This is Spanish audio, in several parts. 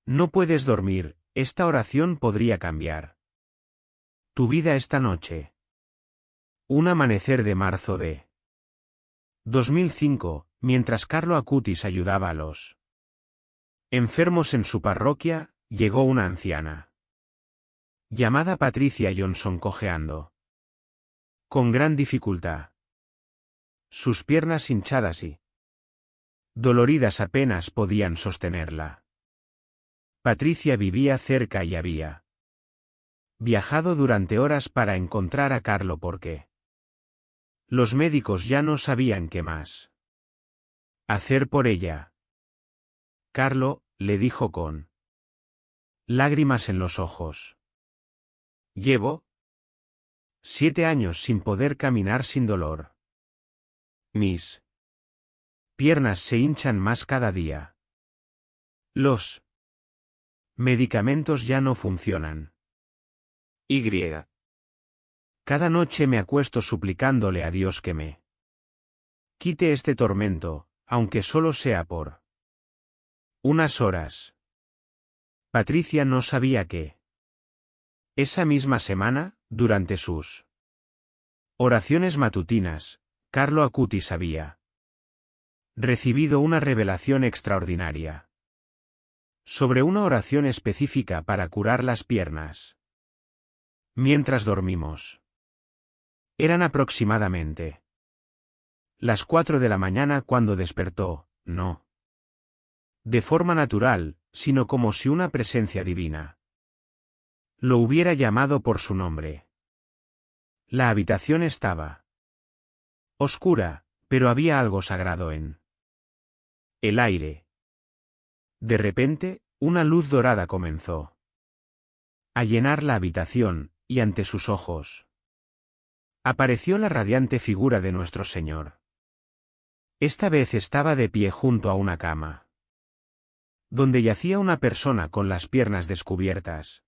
No puedes dormir, esta oración podría cambiar tu vida esta noche. Un amanecer de marzo de 2005, mientras Carlo Acutis ayudaba a los enfermos en su parroquia, llegó una anciana llamada Patricia Johnson cojeando con gran dificultad. Sus piernas hinchadas y doloridas apenas podían sostenerla. Patricia vivía cerca y había viajado durante horas para encontrar a Carlo porque los médicos ya no sabían qué más hacer por ella. Carlo, le dijo con lágrimas en los ojos. Llevo 7 años sin poder caminar sin dolor. Mis piernas se hinchan más cada día. Los medicamentos ya no funcionan. Y. Cada noche me acuesto suplicándole a Dios que me quite este tormento, aunque solo sea por unas horas. Patricia no sabía que esa misma semana, durante sus oraciones matutinas, Carlo Acutis había recibido una revelación extraordinaria sobre una oración específica para curar las piernas. Mientras dormimos. Eran aproximadamente las 4 de la mañana cuando despertó, no de forma natural, sino como si una presencia divina lo hubiera llamado por su nombre. La habitación estaba oscura, pero había algo sagrado en el aire. De repente, una luz dorada comenzó a llenar la habitación, y ante sus ojos apareció la radiante figura de nuestro Señor. Esta vez estaba de pie junto a una cama, donde yacía una persona con las piernas descubiertas,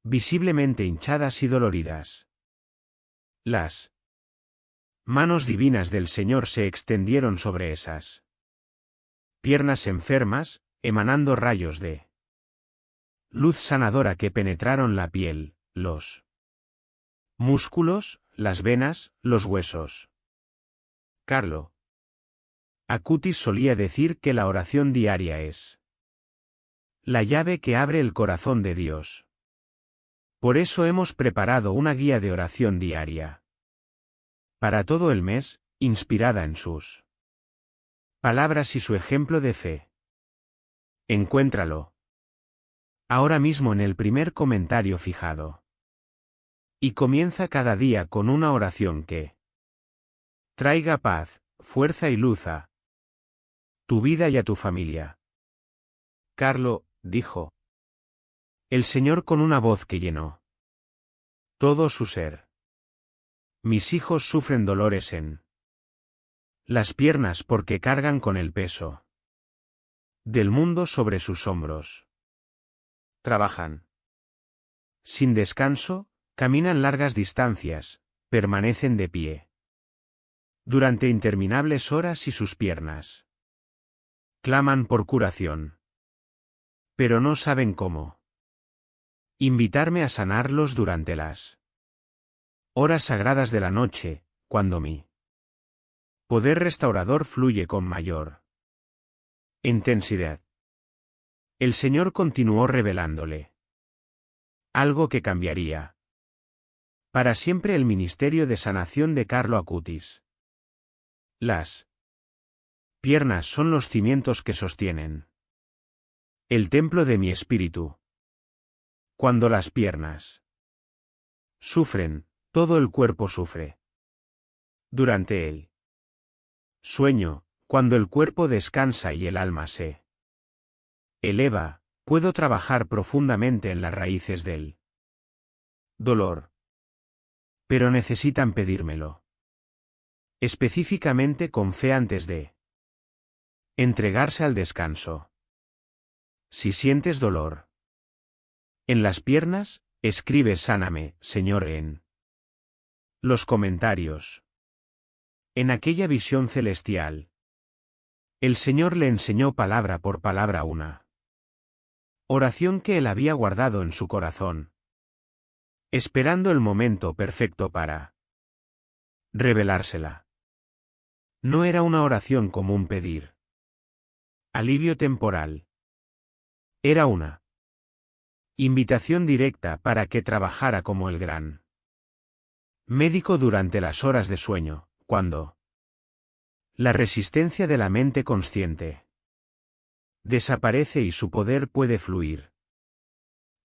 visiblemente hinchadas y doloridas. Las manos divinas del Señor se extendieron sobre esas piernas enfermas, emanando rayos de luz sanadora que penetraron la piel, los músculos, las venas, los huesos. Carlo Acutis solía decir que la oración diaria es la llave que abre el corazón de Dios. Por eso hemos preparado una guía de oración diaria para todo el mes, inspirada en sus palabras y su ejemplo de fe. Encuéntralo ahora mismo en el primer comentario fijado. Y comienza cada día con una oración que traiga paz, fuerza y luz a tu vida y a tu familia. Carlo, dijo el Señor con una voz que llenó todo su ser. Mis hijos sufren dolores en las piernas porque cargan con el peso del mundo sobre sus hombros. Trabajan sin descanso, caminan largas distancias, permanecen de pie durante interminables horas y sus piernas claman por curación. Pero no saben cómo invitarme a sanarlos durante las horas sagradas de la noche, cuando mi poder restaurador fluye con mayor intensidad. El Señor continuó revelándole algo que cambiaría para siempre el ministerio de sanación de Carlo Acutis. Las piernas son los cimientos que sostienen el templo de mi espíritu. Cuando las piernas sufren, todo el cuerpo sufre. Durante el sueño, cuando el cuerpo descansa y el alma se eleva, puedo trabajar profundamente en las raíces del dolor. Pero necesitan pedírmelo específicamente con fe antes de entregarse al descanso. Si sientes dolor en las piernas, escribe sáname, Señor, en los comentarios. En aquella visión celestial, el Señor le enseñó palabra por palabra una Oración que él había guardado en su corazón, esperando el momento perfecto para revelársela. No era una oración común pedir alivio temporal. Era una invitación directa para que trabajara como el gran médico durante las horas de sueño, cuando la resistencia de la mente consciente desaparece y su poder puede fluir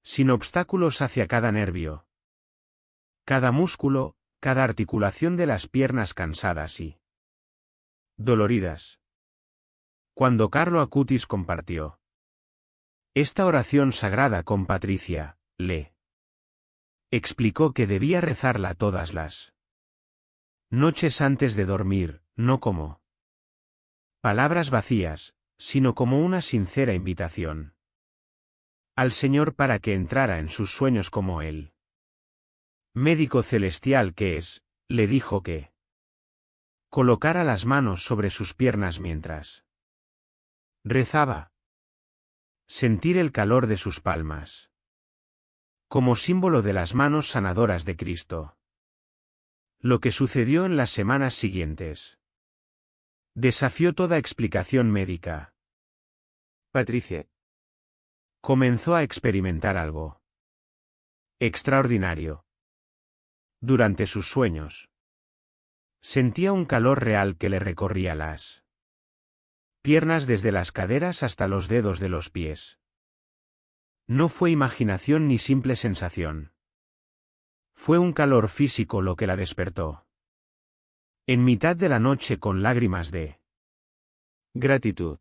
sin obstáculos hacia cada nervio, cada músculo, cada articulación de las piernas cansadas y doloridas. Cuando Carlo Acutis compartió esta oración sagrada con Patricia, le explicó que debía rezarla todas las noches antes de dormir, no como palabras vacías, sino como una sincera invitación al Señor para que entrara en sus sueños como Él. Médico celestial que es, le dijo que colocara las manos sobre sus piernas mientras rezaba. Sentir el calor de sus palmas, como símbolo de las manos sanadoras de Cristo. Lo que sucedió en las semanas siguientes desafió toda explicación médica. Patricia comenzó a experimentar algo extraordinario. Durante sus sueños, sentía un calor real que le recorría las piernas desde las caderas hasta los dedos de los pies. No fue imaginación ni simple sensación. Fue un calor físico lo que la despertó. En mitad de la noche con lágrimas de gratitud.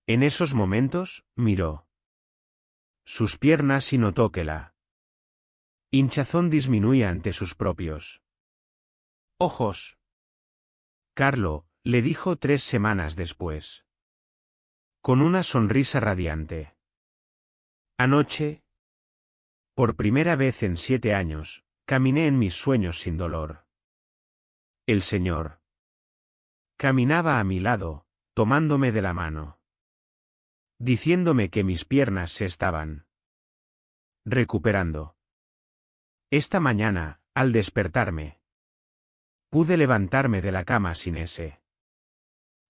En esos momentos, miró sus piernas y notó que la hinchazón disminuía ante sus propios ojos. Carlo, le dijo 3 semanas después, con una sonrisa radiante. Anoche, por primera vez en 7 años, caminé en mis sueños sin dolor. El Señor caminaba a mi lado, tomándome de la mano, diciéndome que mis piernas se estaban recuperando. Esta mañana, al despertarme, pude levantarme de la cama sin ese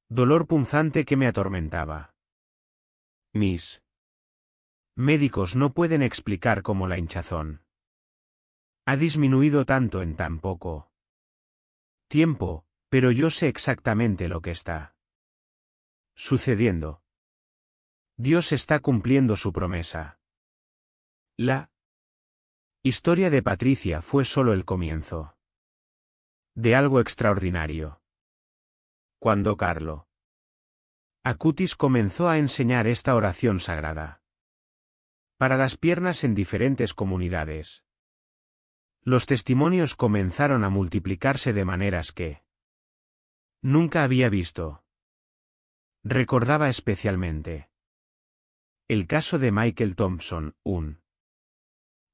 dolor punzante que me atormentaba. Mis médicos no pueden explicar cómo la hinchazón ha disminuido tanto en tan poco tiempo, pero yo sé exactamente lo que está sucediendo. Dios está cumpliendo su promesa. La historia de Patricia fue solo el comienzo de algo extraordinario. Cuando Carlo Acutis comenzó a enseñar esta oración sagrada para las piernas en diferentes comunidades, los testimonios comenzaron a multiplicarse de maneras que nunca había visto. Recordaba especialmente el caso de Michael Thompson, un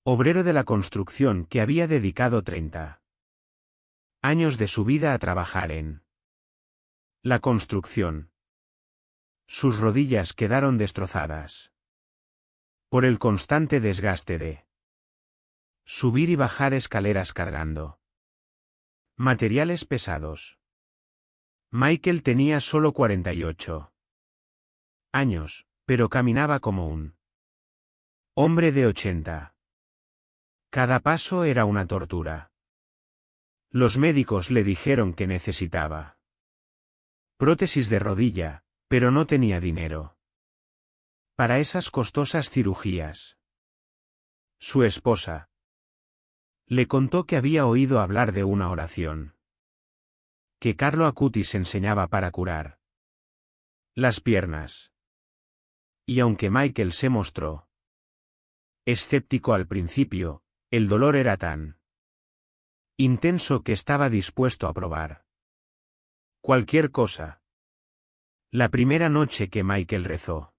obrero de la construcción que había dedicado 30 años de su vida a trabajar en la construcción. Sus rodillas quedaron destrozadas por el constante desgaste de subir y bajar escaleras cargando materiales pesados. Michael tenía solo 48 años, pero caminaba como un hombre de 80. Cada paso era una tortura. Los médicos le dijeron que necesitaba prótesis de rodilla, pero no tenía dinero para esas costosas cirugías. Su esposa le contó que había oído hablar de una oración que Carlo Acutis enseñaba para curar las piernas. Y aunque Michael se mostró escéptico al principio, el dolor era tan intenso que estaba dispuesto a probar cualquier cosa. La primera noche que Michael rezó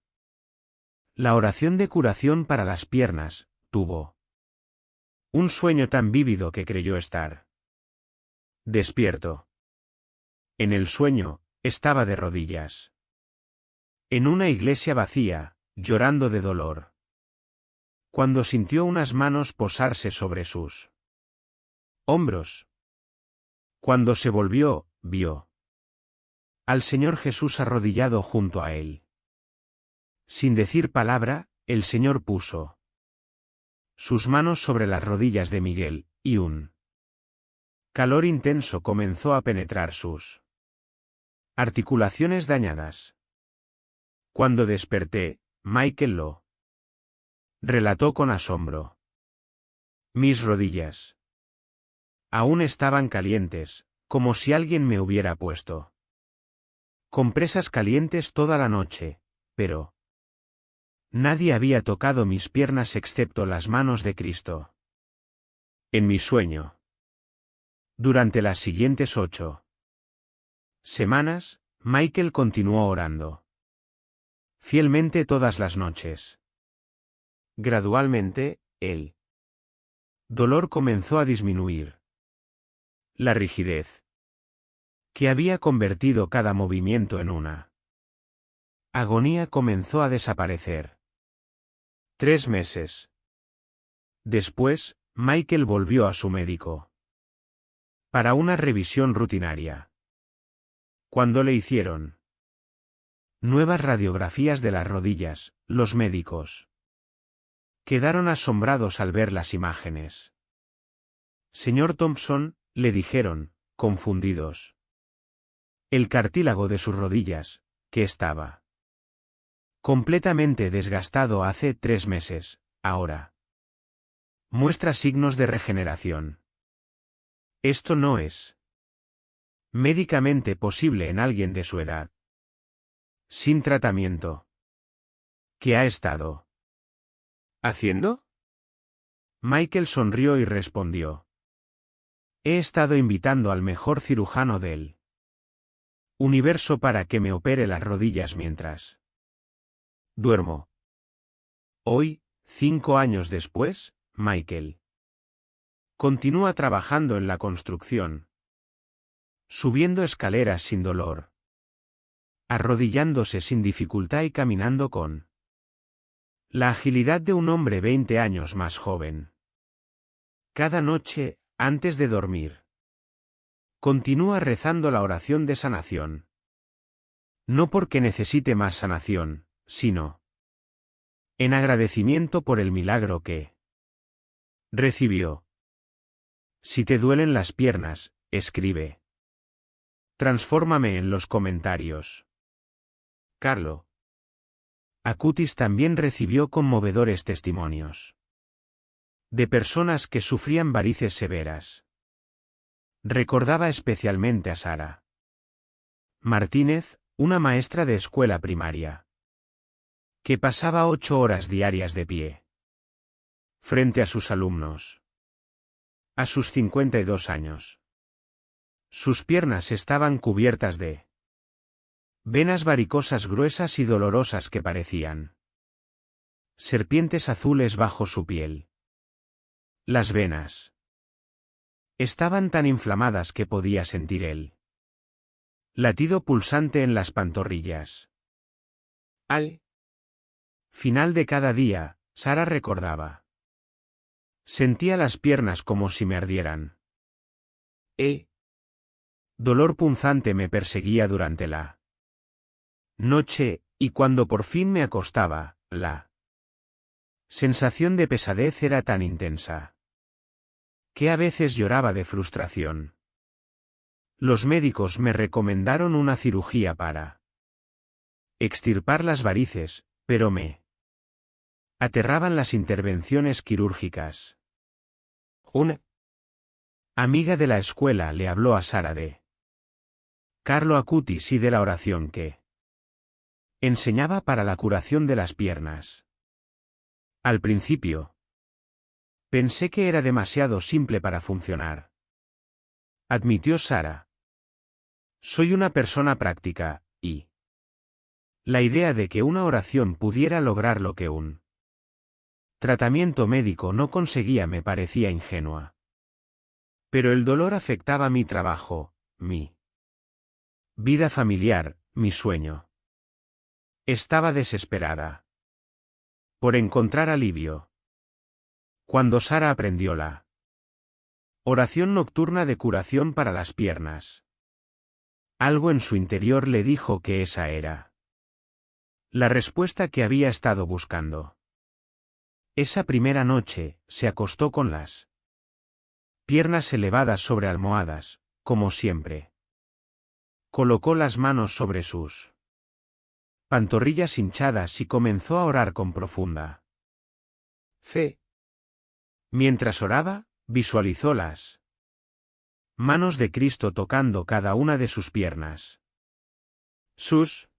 la oración de curación para las piernas, tuvo un sueño tan vívido que creyó estar despierto. En el sueño, estaba de rodillas en una iglesia vacía, llorando de dolor. Cuando sintió unas manos posarse sobre sus hombros. Cuando se volvió, vio al Señor Jesús arrodillado junto a él. Sin decir palabra, el Señor puso sus manos sobre las rodillas de Miguel, y un calor intenso comenzó a penetrar sus articulaciones dañadas. Cuando desperté, Michael lo relató con asombro. Mis rodillas aún estaban calientes, como si alguien me hubiera puesto compresas calientes toda la noche, pero nadie había tocado mis piernas excepto las manos de Cristo. En mi sueño. Durante las siguientes 8 semanas, Michael continuó orando fielmente todas las noches. Gradualmente, el dolor comenzó a disminuir. La rigidez, que había convertido cada movimiento en una agonía, comenzó a desaparecer. 3 meses después, Michael volvió a su médico para una revisión rutinaria. Cuando le hicieron nuevas radiografías de las rodillas, los médicos quedaron asombrados al ver las imágenes. Señor Thompson, le dijeron, confundidos. El cartílago de sus rodillas, que estaba completamente desgastado hace 3 meses, ahora muestra signos de regeneración. Esto no es médicamente posible en alguien de su edad. Sin tratamiento. ¿Qué ha estado haciendo? Michael sonrió y respondió. He estado invitando al mejor cirujano del universo para que me opere las rodillas mientras duermo. Hoy, 5 años después, Michael continúa trabajando en la construcción, subiendo escaleras sin dolor, arrodillándose sin dificultad y caminando con la agilidad de un hombre 20 años más joven. Cada noche, antes de dormir, continúa rezando la oración de sanación. No porque necesite más sanación, sino en agradecimiento por el milagro que recibió. Si te duelen las piernas, escribe. Transfórmame en los comentarios. Carlo Acutis también recibió conmovedores testimonios de personas que sufrían varices severas. Recordaba especialmente a Sara Martínez, una maestra de escuela primaria, que pasaba 8 horas diarias de pie frente a sus alumnos. A sus 52 años. Sus piernas estaban cubiertas de venas varicosas gruesas y dolorosas que parecían serpientes azules bajo su piel. Las venas estaban tan inflamadas que podía sentir el latido pulsante en las pantorrillas. Al final de cada día, Sara recordaba. Sentía las piernas como si me ardieran. El dolor punzante me perseguía durante la noche, y cuando por fin me acostaba, la sensación de pesadez era tan intensa que a veces lloraba de frustración. Los médicos me recomendaron una cirugía para extirpar las varices, pero me aterraban las intervenciones quirúrgicas. Una amiga de la escuela le habló a Sara de Carlo Acutis y de la oración que enseñaba para la curación de las piernas. Al principio, pensé que era demasiado simple para funcionar, admitió Sara. Soy una persona práctica, y la idea de que una oración pudiera lograr lo que un tratamiento médico no conseguía me parecía ingenua. Pero el dolor afectaba mi trabajo, mi vida familiar, mi sueño. Estaba desesperada. Por encontrar alivio. Cuando Sara aprendió la oración nocturna de curación para las piernas, algo en su interior le dijo que esa era la respuesta que había estado buscando. Esa primera noche, se acostó con las piernas elevadas sobre almohadas, como siempre. Colocó las manos sobre sus pantorrillas hinchadas y comenzó a orar con profunda fe. Mientras oraba, visualizó las manos de Cristo tocando cada una de sus piernas. Sus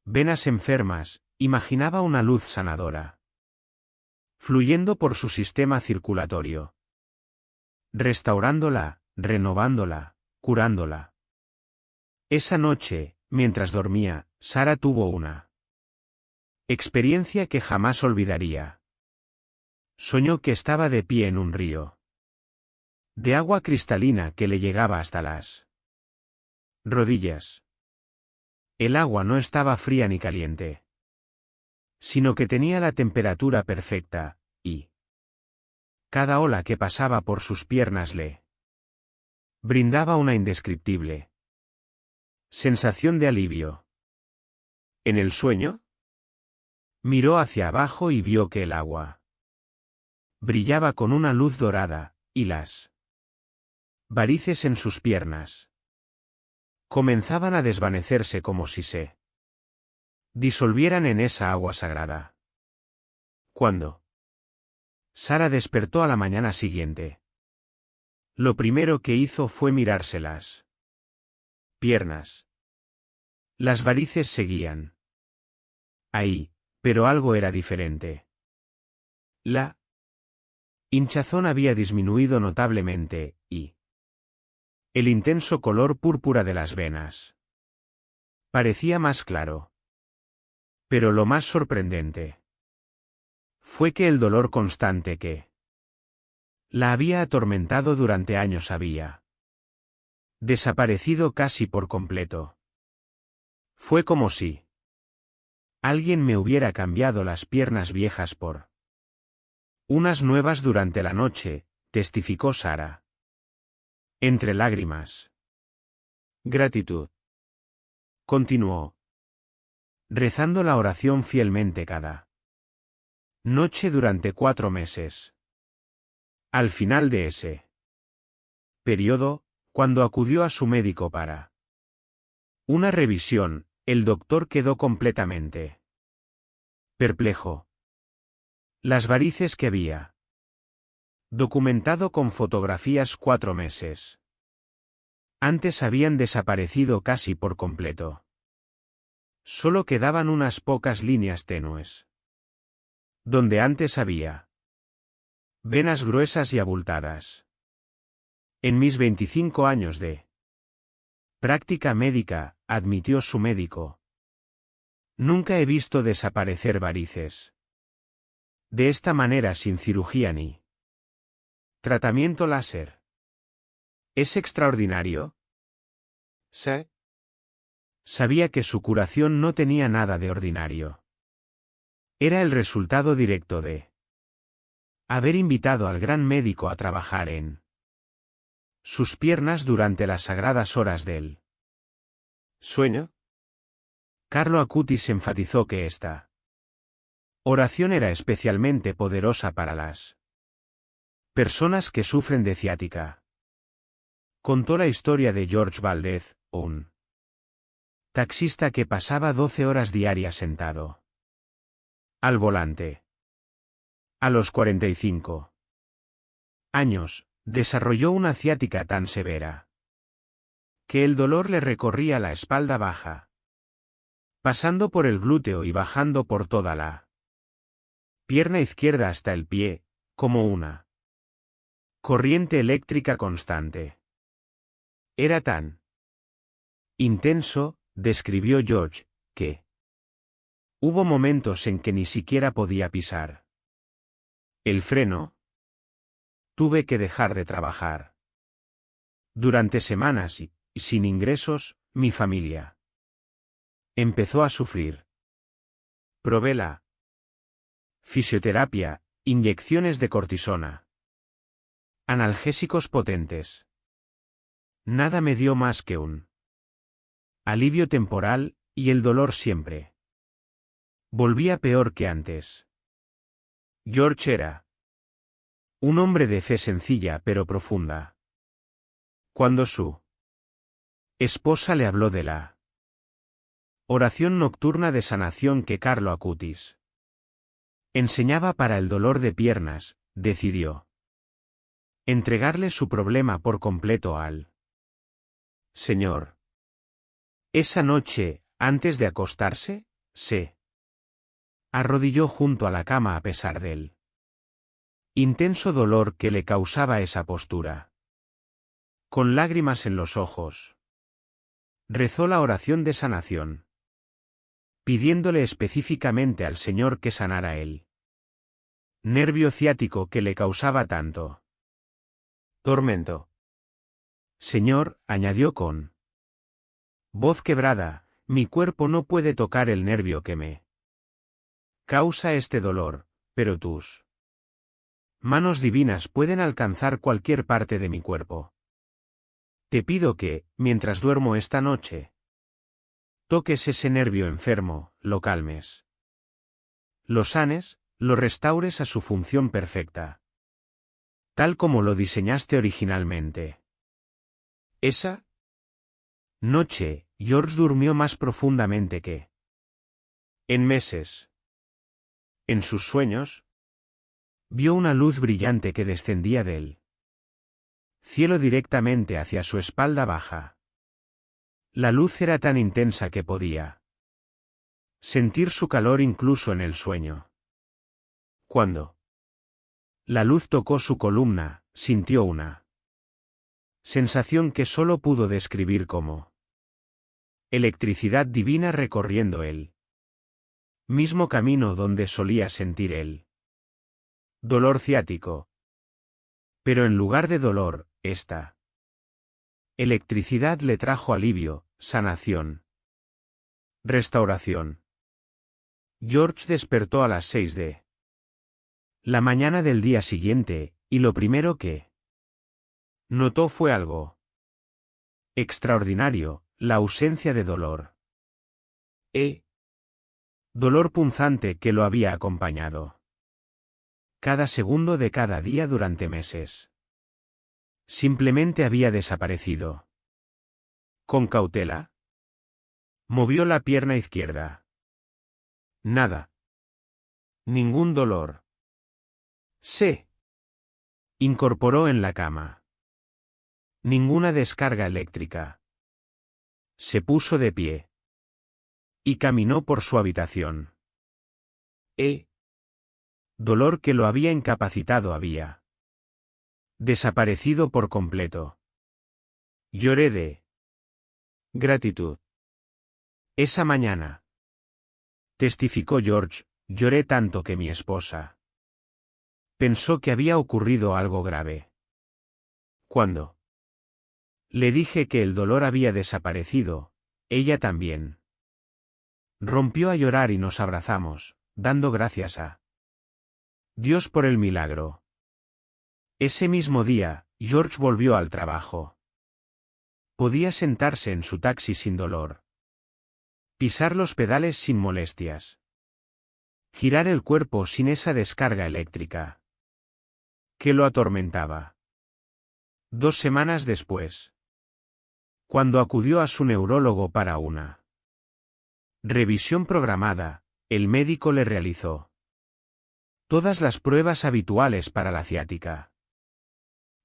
venas enfermas, imaginaba una luz sanadora fluyendo por su sistema circulatorio, restaurándola, renovándola, curándola. Esa noche, mientras dormía, Sara tuvo una experiencia que jamás olvidaría. Soñó que estaba de pie en un río de agua cristalina que le llegaba hasta las rodillas. El agua no estaba fría ni caliente, sino que tenía la temperatura perfecta, y cada ola que pasaba por sus piernas le brindaba una indescriptible sensación de alivio. En el sueño, miró hacia abajo y vio que el agua brillaba con una luz dorada, y las varices en sus piernas comenzaban a desvanecerse como si se disolvieran en esa agua sagrada. Cuando Sara despertó a la mañana siguiente, lo primero que hizo fue mirarse las piernas. Las varices seguían ahí, pero algo era diferente. La hinchazón había disminuido notablemente, y el intenso color púrpura de las venas parecía más claro. Pero lo más sorprendente fue que el dolor constante que la había atormentado durante años había desaparecido casi por completo. Fue como si alguien me hubiera cambiado las piernas viejas por unas nuevas durante la noche, testificó Sara. Entre lágrimas. Gratitud. Continuó, rezando la oración fielmente cada noche durante 4 meses. Al final de ese periodo, cuando acudió a su médico para una revisión, el doctor quedó completamente perplejo. Las varices que había documentado con fotografías 4 meses antes habían desaparecido casi por completo. Solo quedaban unas pocas líneas tenues donde antes había venas gruesas y abultadas. En mis 25 años de práctica médica, admitió su médico, nunca he visto desaparecer varices de esta manera sin cirugía ni tratamiento láser. ¿Es extraordinario? Sí. Sabía que su curación no tenía nada de ordinario. Era el resultado directo de haber invitado al gran médico a trabajar en sus piernas durante las sagradas horas del sueño. Carlo Acutis enfatizó que esta oración era especialmente poderosa para las personas que sufren de ciática. Contó la historia de George Valdez, un taxista que pasaba 12 horas diarias sentado al volante. A los 45 años, desarrolló una ciática tan severa que el dolor le recorría la espalda baja, pasando por el glúteo y bajando por toda la pierna izquierda hasta el pie, como una corriente eléctrica constante. Era tan intenso, describió George, que hubo momentos en que ni siquiera podía pisar el freno. Tuve que dejar de trabajar. Durante semanas y, sin ingresos, mi familia empezó a sufrir. Probé la Fisioterapia, inyecciones de cortisona. Analgésicos potentes. Nada me dio más que un alivio temporal, y el dolor siempre volvía peor que antes. George era un hombre de fe sencilla pero profunda. Cuando su esposa le habló de la oración nocturna de sanación que Carlo Acutis enseñaba para el dolor de piernas, decidió entregarle su problema por completo al Señor. Esa noche, antes de acostarse, se arrodilló junto a la cama a pesar del intenso dolor que le causaba esa postura. Con lágrimas en los ojos, rezó la oración de sanación, pidiéndole específicamente al Señor que sanara el nervio ciático que le causaba tanto tormento. Señor, añadió con voz quebrada, mi cuerpo no puede tocar el nervio que me causa este dolor, pero tus manos divinas pueden alcanzar cualquier parte de mi cuerpo. Te pido que, mientras duermo esta noche, toques ese nervio enfermo, lo calmes, lo sanes, lo restaures a su función perfecta, tal como lo diseñaste originalmente. Esa noche, George durmió más profundamente que en meses. En sus sueños, vio una luz brillante que descendía del cielo directamente hacia su espalda baja. La luz era tan intensa que podía sentir su calor incluso en el sueño. Cuando la luz tocó su columna, sintió una sensación que solo pudo describir como electricidad divina recorriendo el mismo camino donde solía sentir el dolor ciático. Pero en lugar de dolor, esta electricidad le trajo alivio, sanación, restauración. George despertó a las 6 de la mañana del día siguiente, y lo primero que notó fue algo extraordinario, la ausencia de dolor. Dolor punzante que lo había acompañado cada segundo de cada día durante meses. Simplemente había desaparecido. Con cautela, movió la pierna izquierda. Nada. Ningún dolor. Se incorporó en la cama. Ninguna descarga eléctrica. Se puso de pie y caminó por su habitación. Dolor que lo había incapacitado había desaparecido por completo. Lloré de gratitud. Esa mañana, testificó George, lloré tanto que mi esposa pensó que había ocurrido algo grave. Cuando le dije que el dolor había desaparecido, ella también rompió a llorar y nos abrazamos, dando gracias a Dios por el milagro. Ese mismo día, George volvió al trabajo. Podía sentarse en su taxi sin dolor, pisar los pedales sin molestias, girar el cuerpo sin esa descarga eléctrica que lo atormentaba. 2 semanas después, cuando acudió a su neurólogo para una revisión programada, el médico le realizó todas las pruebas habituales para la ciática.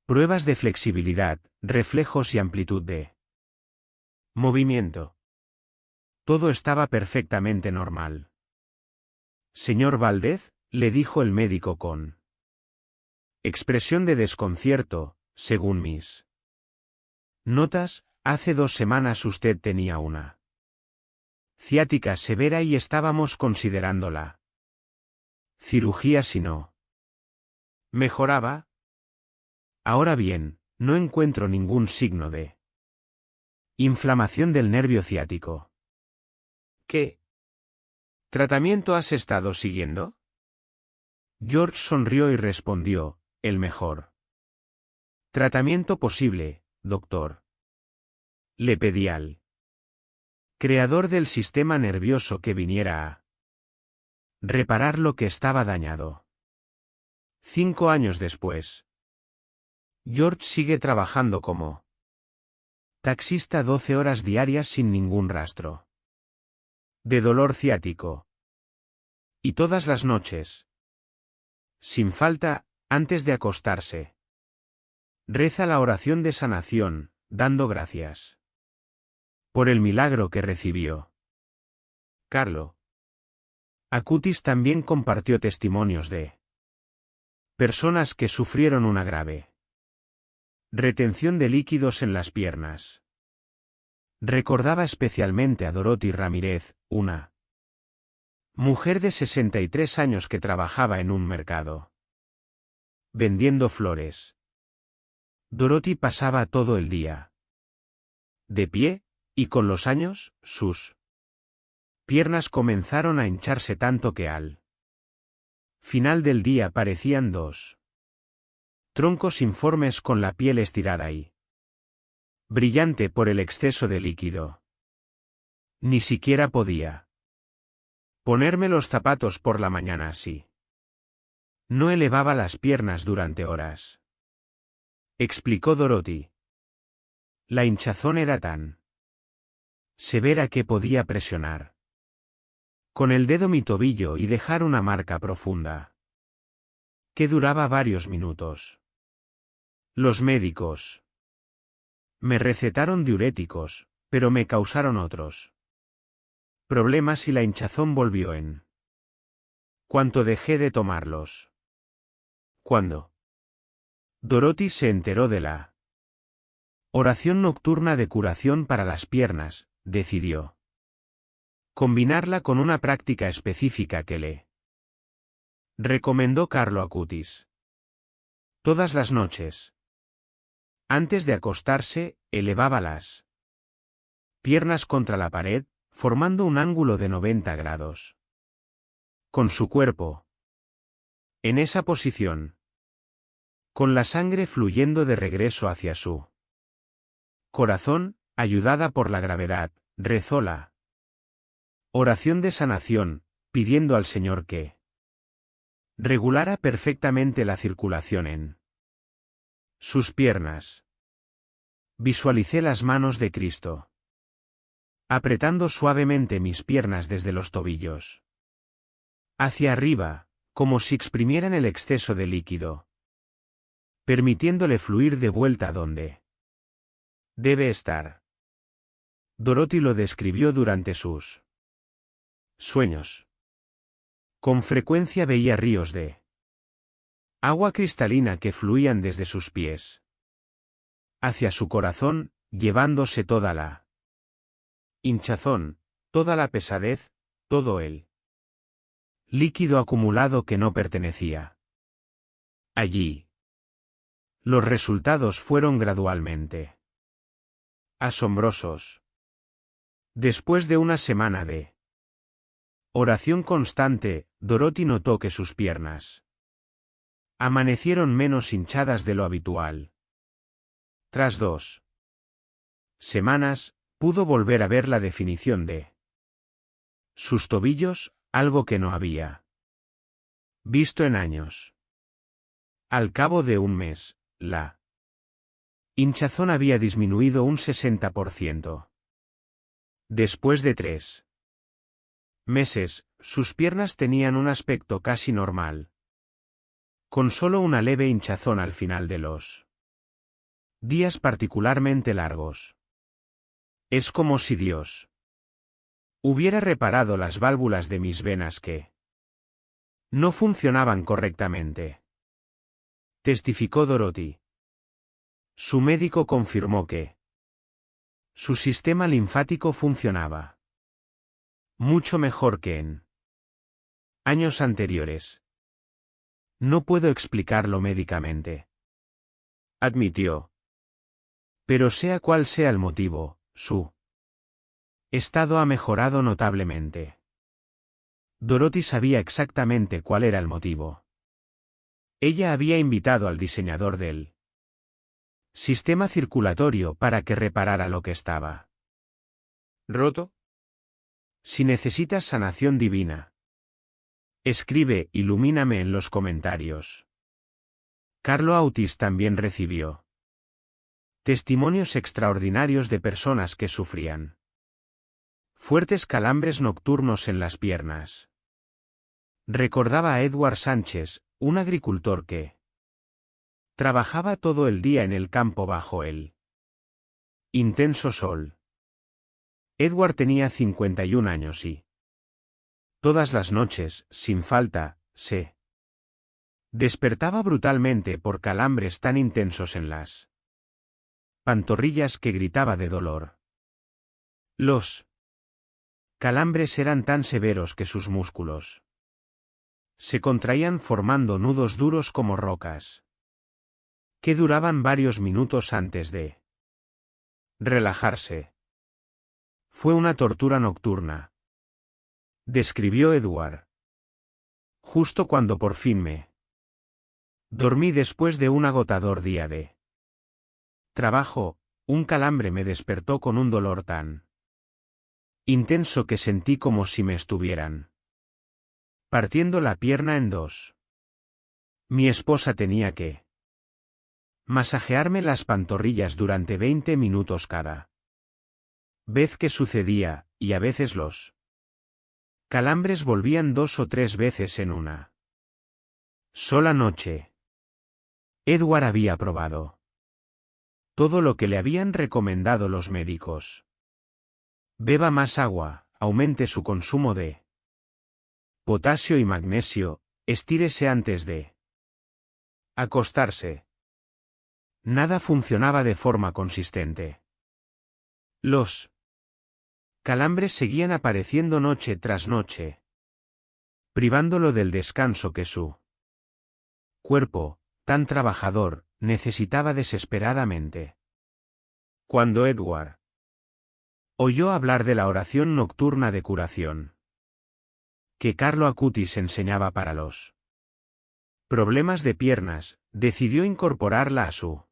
Pruebas de flexibilidad, reflejos y amplitud de movimiento. Todo estaba perfectamente normal. Señor Valdez, le dijo el médico con expresión de desconcierto, según mis notas, hace 2 semanas usted tenía una ciática severa y estábamos considerándola cirugía si no mejoraba. Ahora bien, no encuentro ningún signo de inflamación del nervio ciático. ¿Qué tratamiento has estado siguiendo? George sonrió y respondió, el mejor tratamiento posible, doctor. Le pedí al creador del sistema nervioso que viniera a reparar lo que estaba dañado. 5 años después, George sigue trabajando como taxista 12 horas diarias sin ningún rastro de dolor ciático. Y todas las noches, sin falta, antes de acostarse, reza la oración de sanación, dando gracias por el milagro que recibió. Carlo Acutis también compartió testimonios de personas que sufrieron una grave retención de líquidos en las piernas. Recordaba especialmente a Dorothy Ramírez, una mujer de 63 años que trabajaba en un mercado vendiendo flores. Dorothy pasaba todo el día de pie, y con los años, sus piernas comenzaron a hincharse tanto que al final del día parecían dos troncos informes con la piel estirada y brillante por el exceso de líquido. Ni siquiera podía ponerme los zapatos por la mañana así. No elevaba las piernas durante horas, explicó Dorothy. La hinchazón era tan severa que podía presionar con el dedo mi tobillo y dejar una marca profunda que duraba varios minutos. Los médicos me recetaron diuréticos, pero me causaron otros problemas y la hinchazón volvió en cuanto dejé de tomarlos. Cuando Dorothy se enteró de la oración nocturna de curación para las piernas, decidió combinarla con una práctica específica que le recomendó Carlo Acutis. Todas las noches, antes de acostarse, elevaba las piernas contra la pared, formando un ángulo de 90 grados. Con su cuerpo en esa posición, con la sangre fluyendo de regreso hacia su corazón, ayudada por la gravedad, rezó la oración de sanación, pidiendo al Señor que regulara perfectamente la circulación en sus piernas. Visualicé las manos de Cristo apretando suavemente mis piernas desde los tobillos hacia arriba, como si exprimieran el exceso de líquido, permitiéndole fluir de vuelta donde debe estar. Dorothy lo describió durante sus sueños. Con frecuencia veía ríos de agua cristalina que fluían desde sus pies hacia su corazón, llevándose toda la hinchazón, toda la pesadez, todo el líquido acumulado que no pertenecía allí. Los resultados fueron gradualmente asombrosos. Después de una semana de oración constante, Dorothy notó que sus piernas amanecieron menos hinchadas de lo habitual. Tras 2 semanas, pudo volver a ver la definición de sus tobillos, algo que no había visto en años. Al cabo de un mes, la hinchazón había disminuido un 60%. Después de 3 meses, sus piernas tenían un aspecto casi normal, con solo una leve hinchazón al final de los días particularmente largos. Es como si Dios hubiera reparado las válvulas de mis venas que no funcionaban correctamente, testificó Dorothy. Su médico confirmó que su sistema linfático funcionaba mucho mejor que en años anteriores. No puedo explicarlo médicamente, admitió. Pero sea cual sea el motivo, su estado ha mejorado notablemente. Dorothy sabía exactamente cuál era el motivo. Ella había invitado al diseñador del sistema circulatorio para que reparara lo que estaba roto. Si necesitas sanación divina, escribe Ilumíname en los comentarios. Carlo Acutis también recibió testimonios extraordinarios de personas que sufrían fuertes calambres nocturnos en las piernas. Recordaba a Edward Sánchez, un agricultor que trabajaba todo el día en el campo bajo el intenso sol. Edward tenía 51 años y todas las noches, sin falta, se despertaba brutalmente por calambres tan intensos en las pantorrillas que gritaba de dolor. Los calambres eran tan severos que sus músculos se contraían formando nudos duros como rocas, que duraban varios minutos antes de relajarse. Fue una tortura nocturna, describió Edward. Justo cuando por fin me dormí después de un agotador día de trabajo, un calambre me despertó con un dolor tan intenso que sentí como si me estuvieran partiendo la pierna en dos. Mi esposa tenía que masajearme las pantorrillas durante 20 minutos cada vez que sucedía, y a veces los calambres volvían 2 o 3 veces en una sola noche. Edward había probado todo lo que le habían recomendado los médicos. Beba más agua, aumente su consumo de potasio y magnesio, estírese antes de acostarse. Nada funcionaba de forma consistente. Los calambres seguían apareciendo noche tras noche, privándolo del descanso que su cuerpo, tan trabajador, necesitaba desesperadamente. Cuando Edward oyó hablar de la oración nocturna de curación que Carlo Acutis enseñaba para los problemas de piernas, decidió incorporarla a su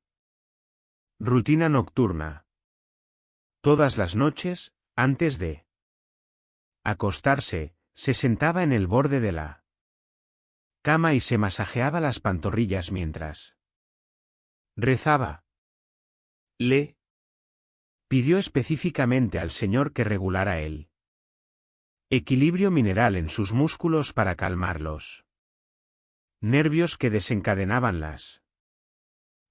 rutina nocturna. Todas las noches, antes de acostarse, se sentaba en el borde de la cama y se masajeaba las pantorrillas mientras rezaba. Le pidió específicamente al Señor que regulara el equilibrio mineral en sus músculos para calmarlos. Nervios que desencadenaban las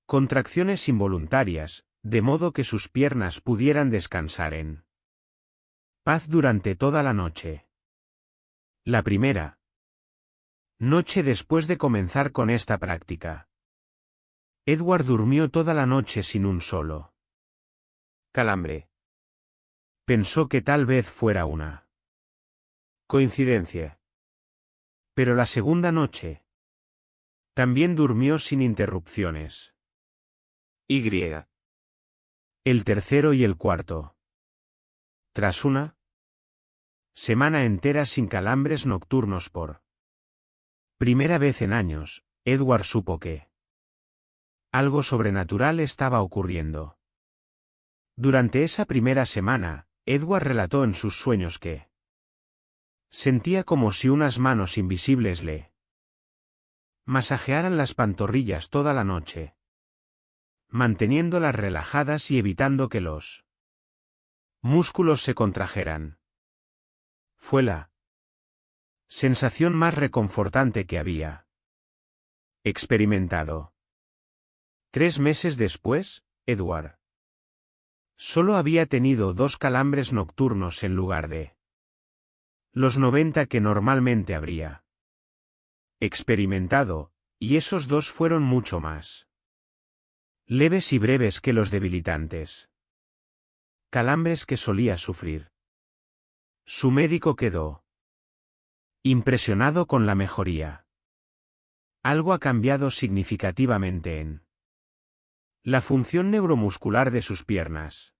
contracciones involuntarias, de modo que sus piernas pudieran descansar en paz durante toda la noche. La primera noche después de comenzar con esta práctica, Edward durmió toda la noche sin un solo calambre. Pensó que tal vez fuera una coincidencia. Pero la segunda noche también durmió sin interrupciones. El tercero y el cuarto. Tras una semana entera sin calambres nocturnos por primera vez en años, Edward supo que algo sobrenatural estaba ocurriendo. Durante esa primera semana, Edward relató en sus sueños que sentía como si unas manos invisibles le masajearan las pantorrillas toda la noche, manteniéndolas relajadas y evitando que los músculos se contrajeran. Fue la sensación más reconfortante que había experimentado. 3 meses después, Edward solo había tenido 2 calambres nocturnos en lugar de los 90 que normalmente habría experimentado, y esos 2 fueron mucho más leves y breves que los debilitantes calambres que solía sufrir. Su médico quedó impresionado con la mejoría. Algo ha cambiado significativamente en la función neuromuscular de sus piernas,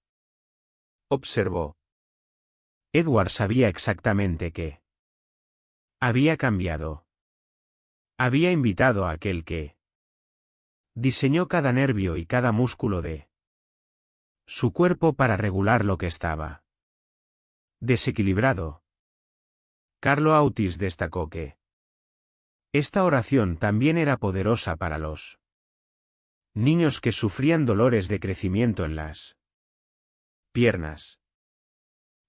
observó. Edward sabía exactamente qué había cambiado. Había invitado a aquel que diseñó cada nervio y cada músculo de su cuerpo para regular lo que estaba desequilibrado. Carlo Acutis destacó que esta oración también era poderosa para los niños que sufrían dolores de crecimiento en las piernas.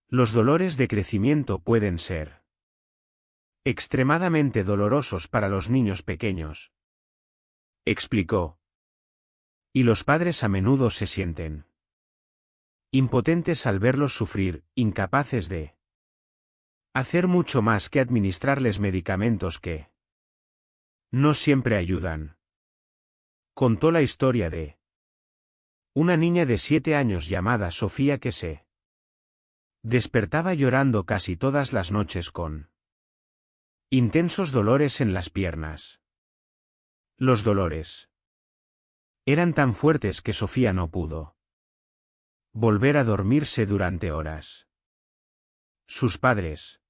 Los dolores de crecimiento pueden ser extremadamente dolorosos para los niños pequeños, explicó. Y los padres a menudo se sienten impotentes al verlos sufrir, incapaces de hacer mucho más que administrarles medicamentos que no siempre ayudan. Contó la historia de una niña de 7 años llamada Sofía que se despertaba llorando casi todas las noches con intensos dolores en las piernas. Los dolores eran tan fuertes que Sofía no pudo volver a dormirse durante horas. Sus padres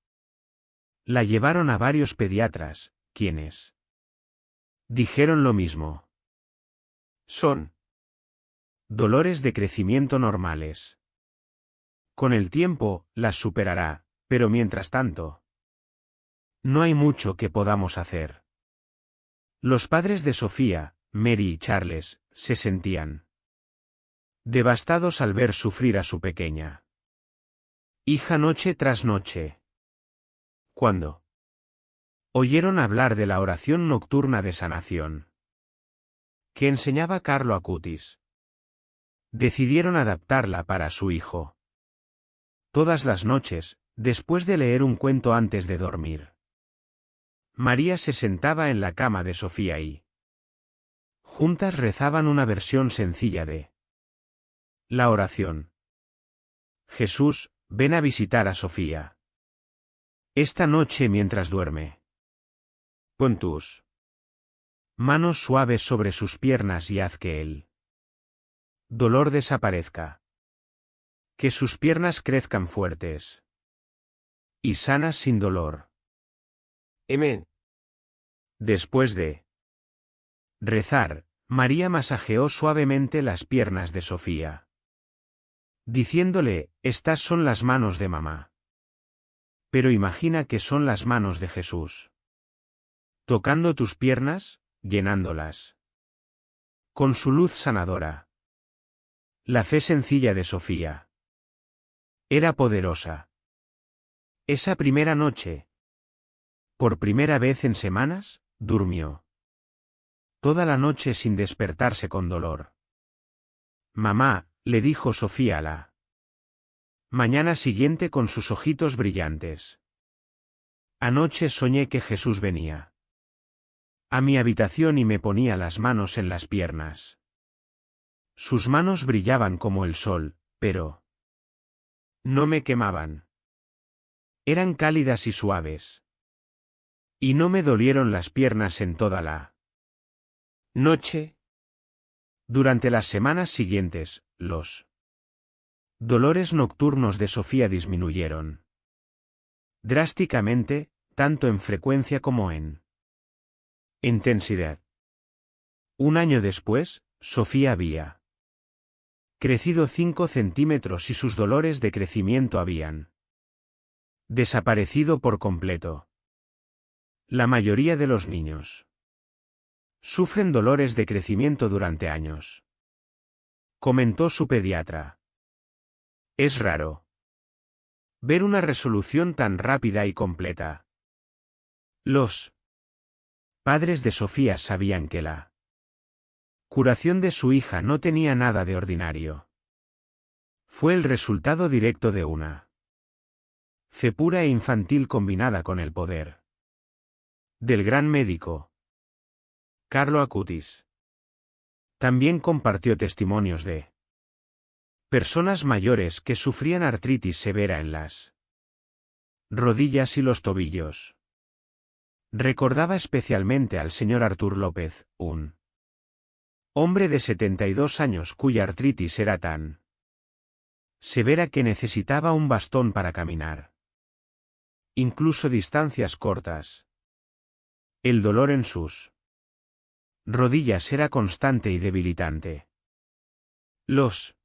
la llevaron a varios pediatras, quienes dijeron lo mismo. Son dolores de crecimiento normales. Con el tiempo, las superará, pero mientras tanto, no hay mucho que podamos hacer. Los padres de Sofía, Mary y Charles, se sentían devastados al ver sufrir a su pequeña hija noche tras noche. Cuando oyeron hablar de la oración nocturna de sanación que enseñaba Carlo Acutis, decidieron adaptarla para su hijo. Todas las noches, después de leer un cuento antes de dormir, María se sentaba en la cama de Sofía y juntas rezaban una versión sencilla de la oración. Jesús, ven a visitar a Sofía esta noche mientras duerme. Pon tus manos suaves sobre sus piernas y haz que el dolor desaparezca. Que sus piernas crezcan fuertes y sanas sin dolor. Amén. Después de rezar, María masajeó suavemente las piernas de Sofía, diciéndole, estas son las manos de mamá. Pero imagina que son las manos de Jesús, tocando tus piernas, llenándolas con su luz sanadora. La fe sencilla de Sofía era poderosa. Esa primera noche, por primera vez en semanas, durmió toda la noche sin despertarse con dolor. Mamá, le dijo Sofía a la mañana siguiente con sus ojitos brillantes. Anoche soñé que Jesús venía a mi habitación y me ponía las manos en las piernas. Sus manos brillaban como el sol, pero no me quemaban. Eran cálidas y suaves. Y no me dolieron las piernas en toda la noche. Durante las semanas siguientes, los dolores nocturnos de Sofía disminuyeron drásticamente, tanto en frecuencia como en intensidad. Un año después, Sofía había crecido 5 centímetros y sus dolores de crecimiento habían desaparecido por completo. La mayoría de los niños sufren dolores de crecimiento durante años, comentó su pediatra. Es raro ver una resolución tan rápida y completa. Los padres de Sofía sabían que la curación de su hija no tenía nada de ordinario. Fue el resultado directo de una fe pura e infantil combinada con el poder del gran médico Carlo Acutis. También compartió testimonios de personas mayores que sufrían artritis severa en las rodillas y los tobillos. Recordaba especialmente al señor Artur López, un hombre de 72 años cuya artritis era tan severa que necesitaba un bastón para caminar, incluso distancias cortas. El dolor en sus rodillas era constante y debilitante. Los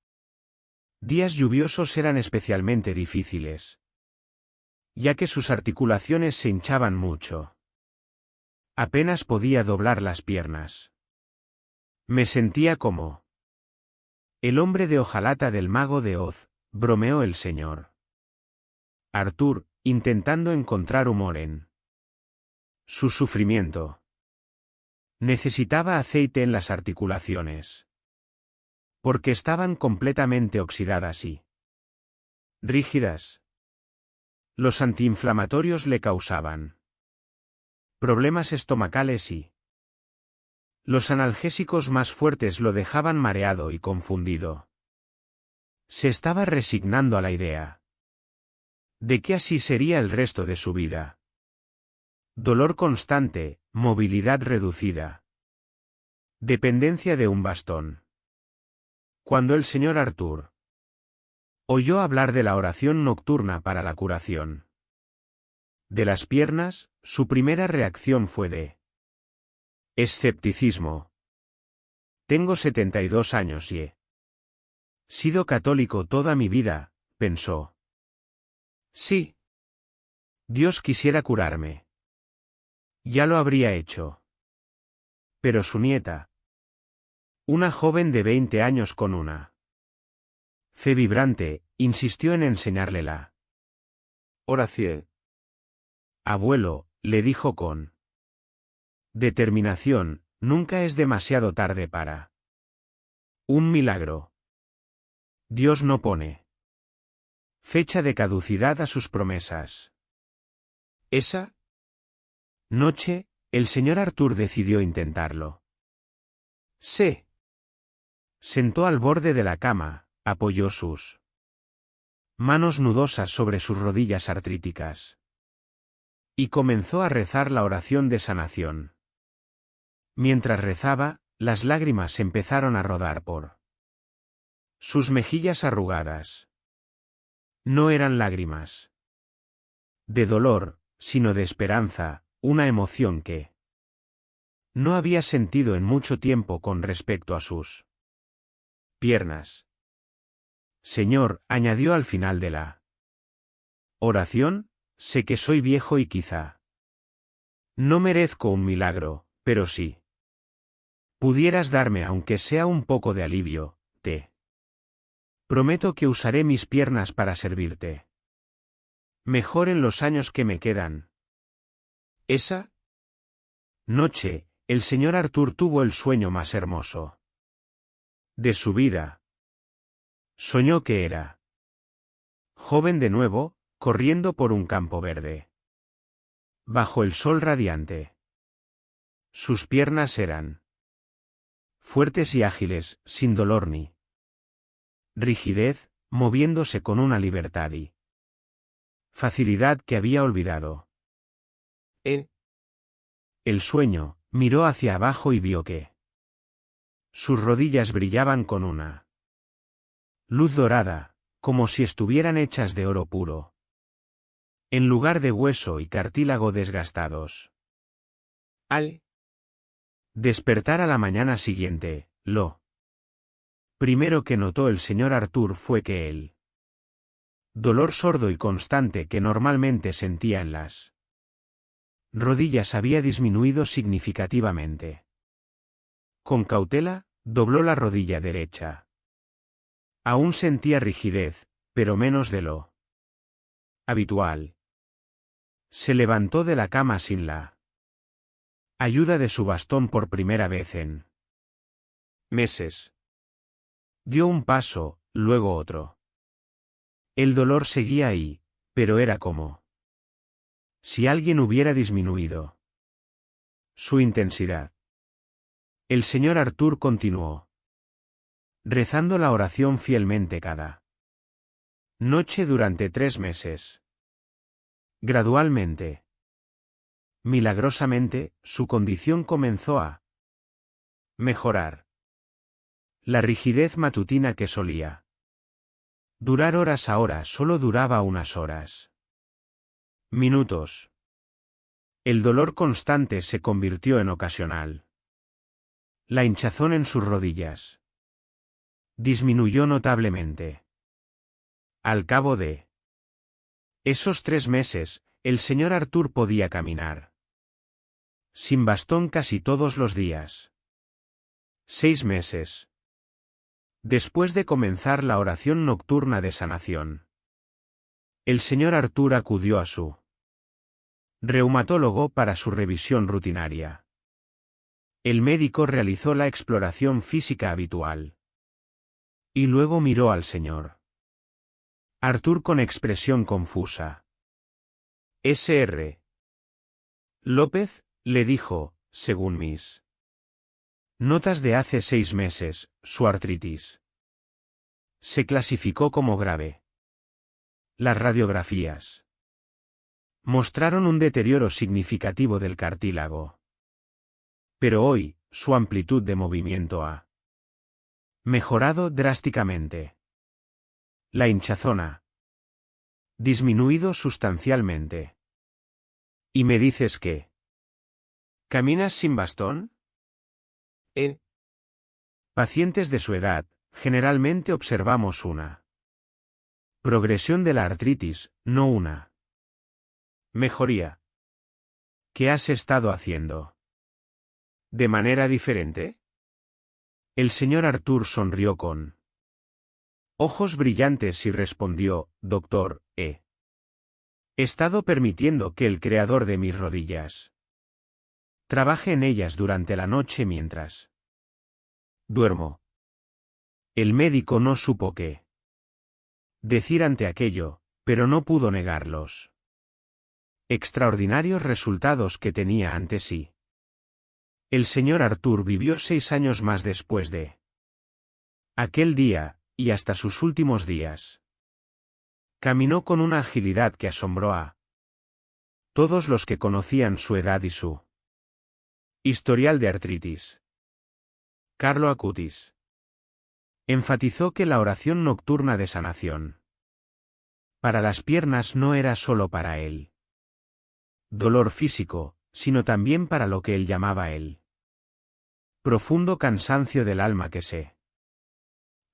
días lluviosos eran especialmente difíciles, ya que sus articulaciones se hinchaban mucho. Apenas podía doblar las piernas. Me sentía como el hombre de hojalata del mago de Oz, bromeó el señor Arthur, intentando encontrar humor en su sufrimiento. Necesitaba aceite en las articulaciones, porque estaban completamente oxidadas y rígidas. Los antiinflamatorios le causaban problemas estomacales y los analgésicos más fuertes lo dejaban mareado y confundido. Se estaba resignando a la idea de que así sería el resto de su vida. Dolor constante, movilidad reducida. Dependencia de un bastón. Cuando el señor Arthur oyó hablar de la oración nocturna para la curación de las piernas, su primera reacción fue de escepticismo. Tengo 72 años y he sido católico toda mi vida, pensó. Sí. Dios quisiera curarme. Ya lo habría hecho. Pero su nieta, una joven de 20 años con una fe vibrante, insistió en enseñarle la oración. Abuelo, le dijo con determinación, nunca es demasiado tarde para un milagro. Dios no pone fecha de caducidad a sus promesas. Esa noche, el señor Arthur decidió intentarlo. Se sentó al borde de la cama, apoyó sus manos nudosas sobre sus rodillas artríticas y comenzó a rezar la oración de sanación. Mientras rezaba, las lágrimas empezaron a rodar por sus mejillas arrugadas. No eran lágrimas de dolor, sino de esperanza, una emoción que no había sentido en mucho tiempo con respecto a sus piernas. Señor, añadió al final de la oración, sé que soy viejo y quizá no merezco un milagro, pero sí pudieras darme aunque sea un poco de alivio, te prometo que usaré mis piernas para servirte mejor en los años que me quedan. Esa noche, el señor Arthur tuvo el sueño más hermoso de su vida. Soñó que era joven de nuevo, corriendo por un campo verde, bajo el sol radiante. Sus piernas eran fuertes y ágiles, sin dolor ni rigidez, moviéndose con una libertad y facilidad que había olvidado. En el sueño, miró hacia abajo y vio que sus rodillas brillaban con una luz dorada, como si estuvieran hechas de oro puro, en lugar de hueso y cartílago desgastados. Al despertar a la mañana siguiente, lo primero que notó el señor Arthur fue que el dolor sordo y constante que normalmente sentía en las rodillas había disminuido significativamente. Con cautela, dobló la rodilla derecha. Aún sentía rigidez, pero menos de lo habitual. Se levantó de la cama sin la ayuda de su bastón por primera vez en meses. Dio un paso, luego otro. El dolor seguía ahí, pero era como si alguien hubiera disminuido su intensidad. El señor Arthur continuó rezando la oración fielmente cada noche durante 3 meses. Gradualmente, milagrosamente, su condición comenzó a mejorar. La rigidez matutina que solía durar horas ahora solo duraba unas horas. Minutos. El dolor constante se convirtió en ocasional. La hinchazón en sus rodillas disminuyó notablemente. Al cabo de esos 3 meses, el señor Arthur podía caminar sin bastón casi todos los días. 6 meses después de comenzar la oración nocturna de sanación, el señor Arthur acudió a su reumatólogo para su revisión rutinaria. El médico realizó la exploración física habitual. Y luego miró al señor Arthur con expresión confusa. Sr. López, le dijo, según mis notas de hace 6 meses, su artritis se clasificó como grave. Las radiografías mostraron un deterioro significativo del cartílago. Pero hoy, su amplitud de movimiento ha mejorado drásticamente. La hinchazón ha disminuido sustancialmente. ¿Y me dices que caminas sin bastón? En pacientes de su edad, generalmente observamos una progresión de la artritis, no una mejoría. ¿Qué has estado haciendo de manera diferente? El señor Arthur sonrió con ojos brillantes y respondió, doctor, he estado permitiendo que el creador de mis rodillas trabaje en ellas durante la noche mientras duermo. El médico no supo qué decir ante aquello, pero no pudo negar los extraordinarios resultados que tenía ante sí. El señor Arthur vivió 6 años más después de aquel día, y hasta sus últimos días. Caminó con una agilidad que asombró a todos los que conocían su edad y su historial de artritis. Carlo Acutis enfatizó que la oración nocturna de sanación para las piernas no era solo para él dolor físico, sino también para lo que él llamaba el profundo cansancio del alma que se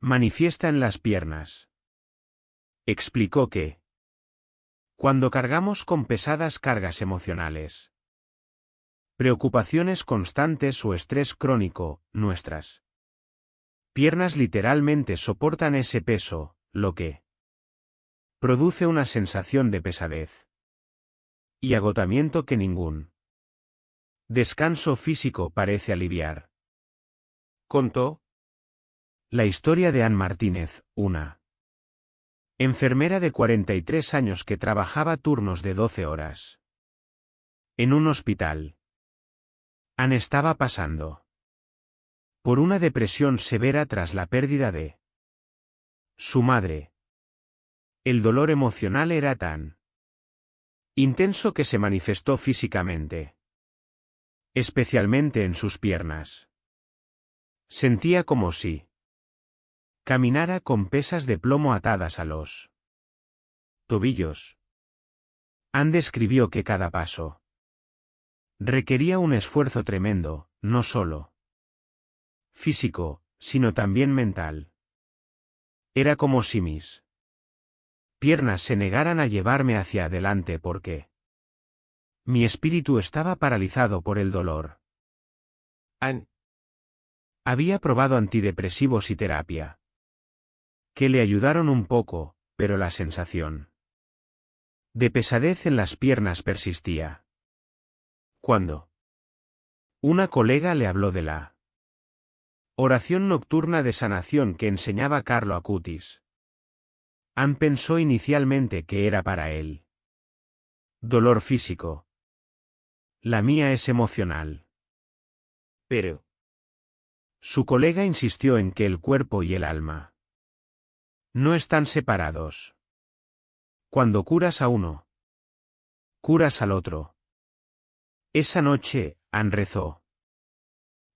manifiesta en las piernas. Explicó que cuando cargamos con pesadas cargas emocionales, preocupaciones constantes o estrés crónico, nuestras piernas literalmente soportan ese peso, lo que produce una sensación de pesadez y agotamiento que ningún descanso físico parece aliviar. Contó la historia de Ann Martínez, una enfermera de 43 años que trabajaba turnos de 12 horas en un hospital. Ann estaba pasando por una depresión severa tras la pérdida de su madre. El dolor emocional era tan intenso que se manifestó físicamente, especialmente en sus piernas. Sentía como si caminara con pesas de plomo atadas a los tobillos. Ann describió que cada paso requería un esfuerzo tremendo, no solo físico, sino también mental. Era como si mis piernas se negaran a llevarme hacia adelante porque mi espíritu estaba paralizado por el dolor. Ann había probado antidepresivos y terapia, que le ayudaron un poco, pero la sensación de pesadez en las piernas persistía. Cuando una colega le habló de la oración nocturna de sanación que enseñaba Carlo Acutis, Ann pensó inicialmente que era para él dolor físico. La mía es emocional. Pero su colega insistió en que el cuerpo y el alma no están separados. Cuando curas a uno, curas al otro. Esa noche, Ann rezó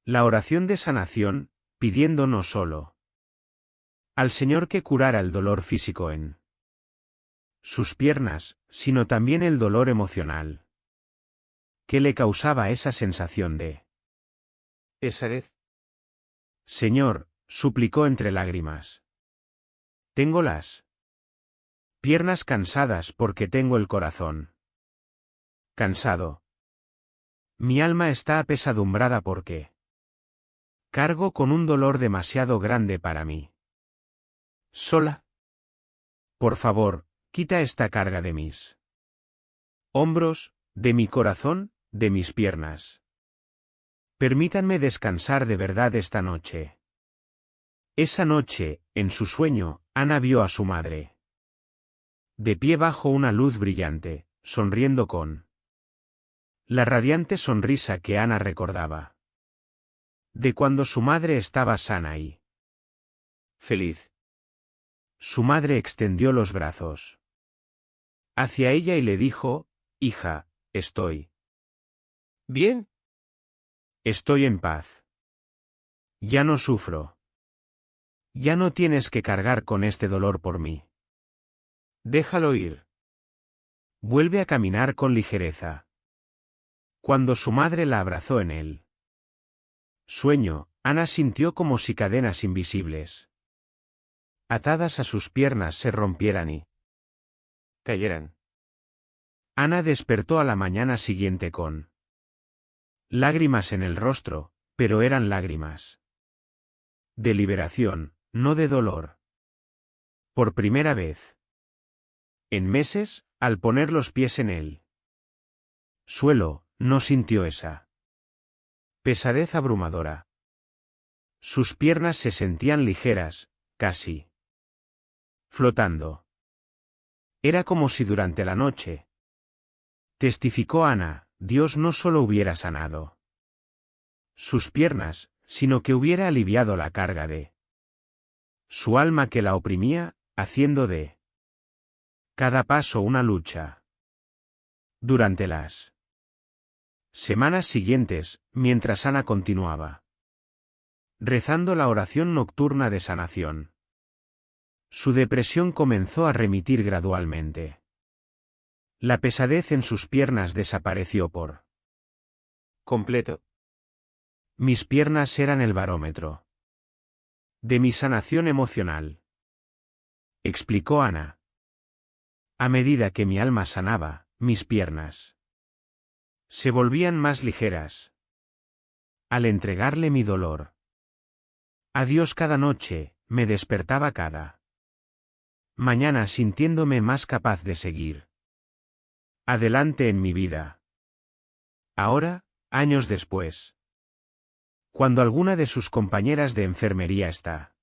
la oración de sanación, pidiendo no solo al Señor que curara el dolor físico en sus piernas, sino también el dolor emocional ¿Qué le causaba esa sensación de pesadez? Señor, suplicó entre lágrimas. Tengo las piernas cansadas porque tengo el corazón cansado. Mi alma está apesadumbrada porque cargo con un dolor demasiado grande para mí. Sola. Por favor, quita esta carga de mis hombros, de mi corazón, de mis piernas. Permítanme descansar de verdad esta noche. Esa noche, en su sueño, Ana vio a su madre de pie bajo una luz brillante, sonriendo con la radiante sonrisa que Ana recordaba de cuando su madre estaba sana y feliz. Su madre extendió los brazos hacia ella y le dijo, hija, estoy ¿Bien? Estoy en paz. Ya no sufro. Ya no tienes que cargar con este dolor por mí. Déjalo ir. Vuelve a caminar con ligereza. Cuando su madre la abrazó en el sueño, Ana sintió como si cadenas invisibles atadas a sus piernas se rompieran y Cayeran. Ana despertó a la mañana siguiente con lágrimas en el rostro, pero eran lágrimas de liberación, no de dolor. Por primera vez en meses, al poner los pies en el suelo, no sintió esa pesadez abrumadora. Sus piernas se sentían ligeras, casi flotando. Era como si durante la noche, testificó Ana, Dios no solo hubiera sanado sus piernas, sino que hubiera aliviado la carga de su alma que la oprimía, haciendo de cada paso una lucha. Durante las semanas siguientes, mientras Ana continuaba rezando la oración nocturna de sanación, su depresión comenzó a remitir gradualmente. La pesadez en sus piernas desapareció por Completo. Mis piernas eran el barómetro de mi sanación emocional, explicó Ana. A medida que mi alma sanaba, mis piernas se volvían más ligeras. Al entregarle mi dolor a Dios cada noche, me despertaba cada mañana sintiéndome más capaz de seguir adelante en mi vida. Ahora, años después, cuando alguna de sus compañeras de enfermería está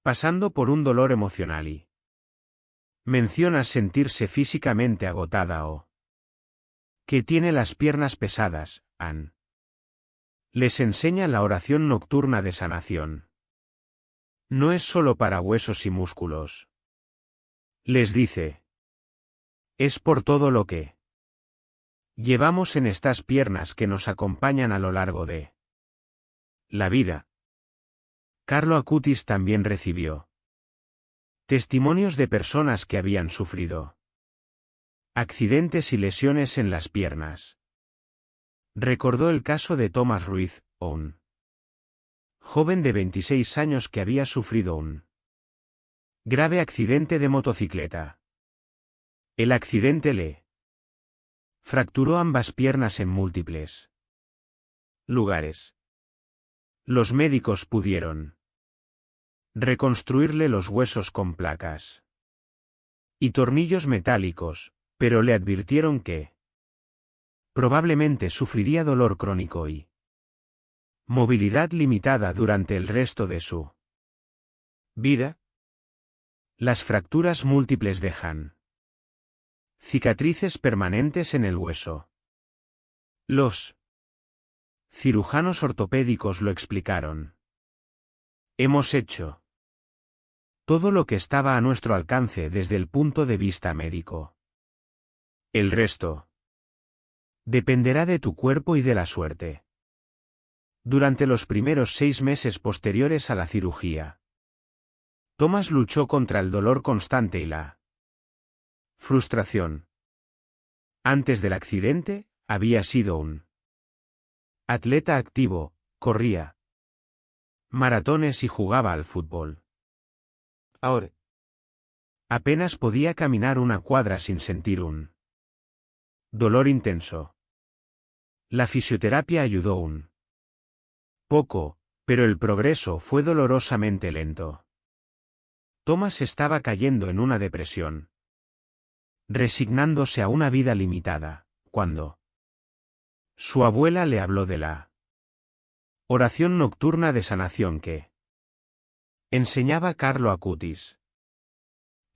pasando por un dolor emocional y menciona sentirse físicamente agotada o que tiene las piernas pesadas, Ann les enseña la oración nocturna de sanación. No es solo para huesos y músculos. Les dice, es por todo lo que llevamos en estas piernas que nos acompañan a lo largo de la vida. Carlo Acutis también recibió testimonios de personas que habían sufrido accidentes y lesiones en las piernas. Recordó el caso de Tomás Ruiz, un joven de 26 años que había sufrido un grave accidente de motocicleta. El accidente le fracturó ambas piernas en múltiples lugares. Los médicos pudieron reconstruirle los huesos con placas y tornillos metálicos, pero le advirtieron que probablemente sufriría dolor crónico y movilidad limitada durante el resto de su vida. Las fracturas múltiples dejan cicatrices permanentes en el hueso. Los cirujanos ortopédicos lo explicaron. Hemos hecho todo lo que estaba a nuestro alcance desde el punto de vista médico. El resto dependerá de tu cuerpo y de la suerte. Durante los primeros 6 meses posteriores a la cirugía, Thomas luchó contra el dolor constante y la frustración. Antes del accidente, había sido un atleta activo, corría maratones y jugaba al fútbol. Ahora, Apenas podía caminar una cuadra sin sentir un dolor intenso. La fisioterapia ayudó un poco, pero el progreso fue dolorosamente lento. Thomas estaba cayendo en una depresión, resignándose a una vida limitada, cuando su abuela le habló de la oración nocturna de sanación que enseñaba Carlo Acutis.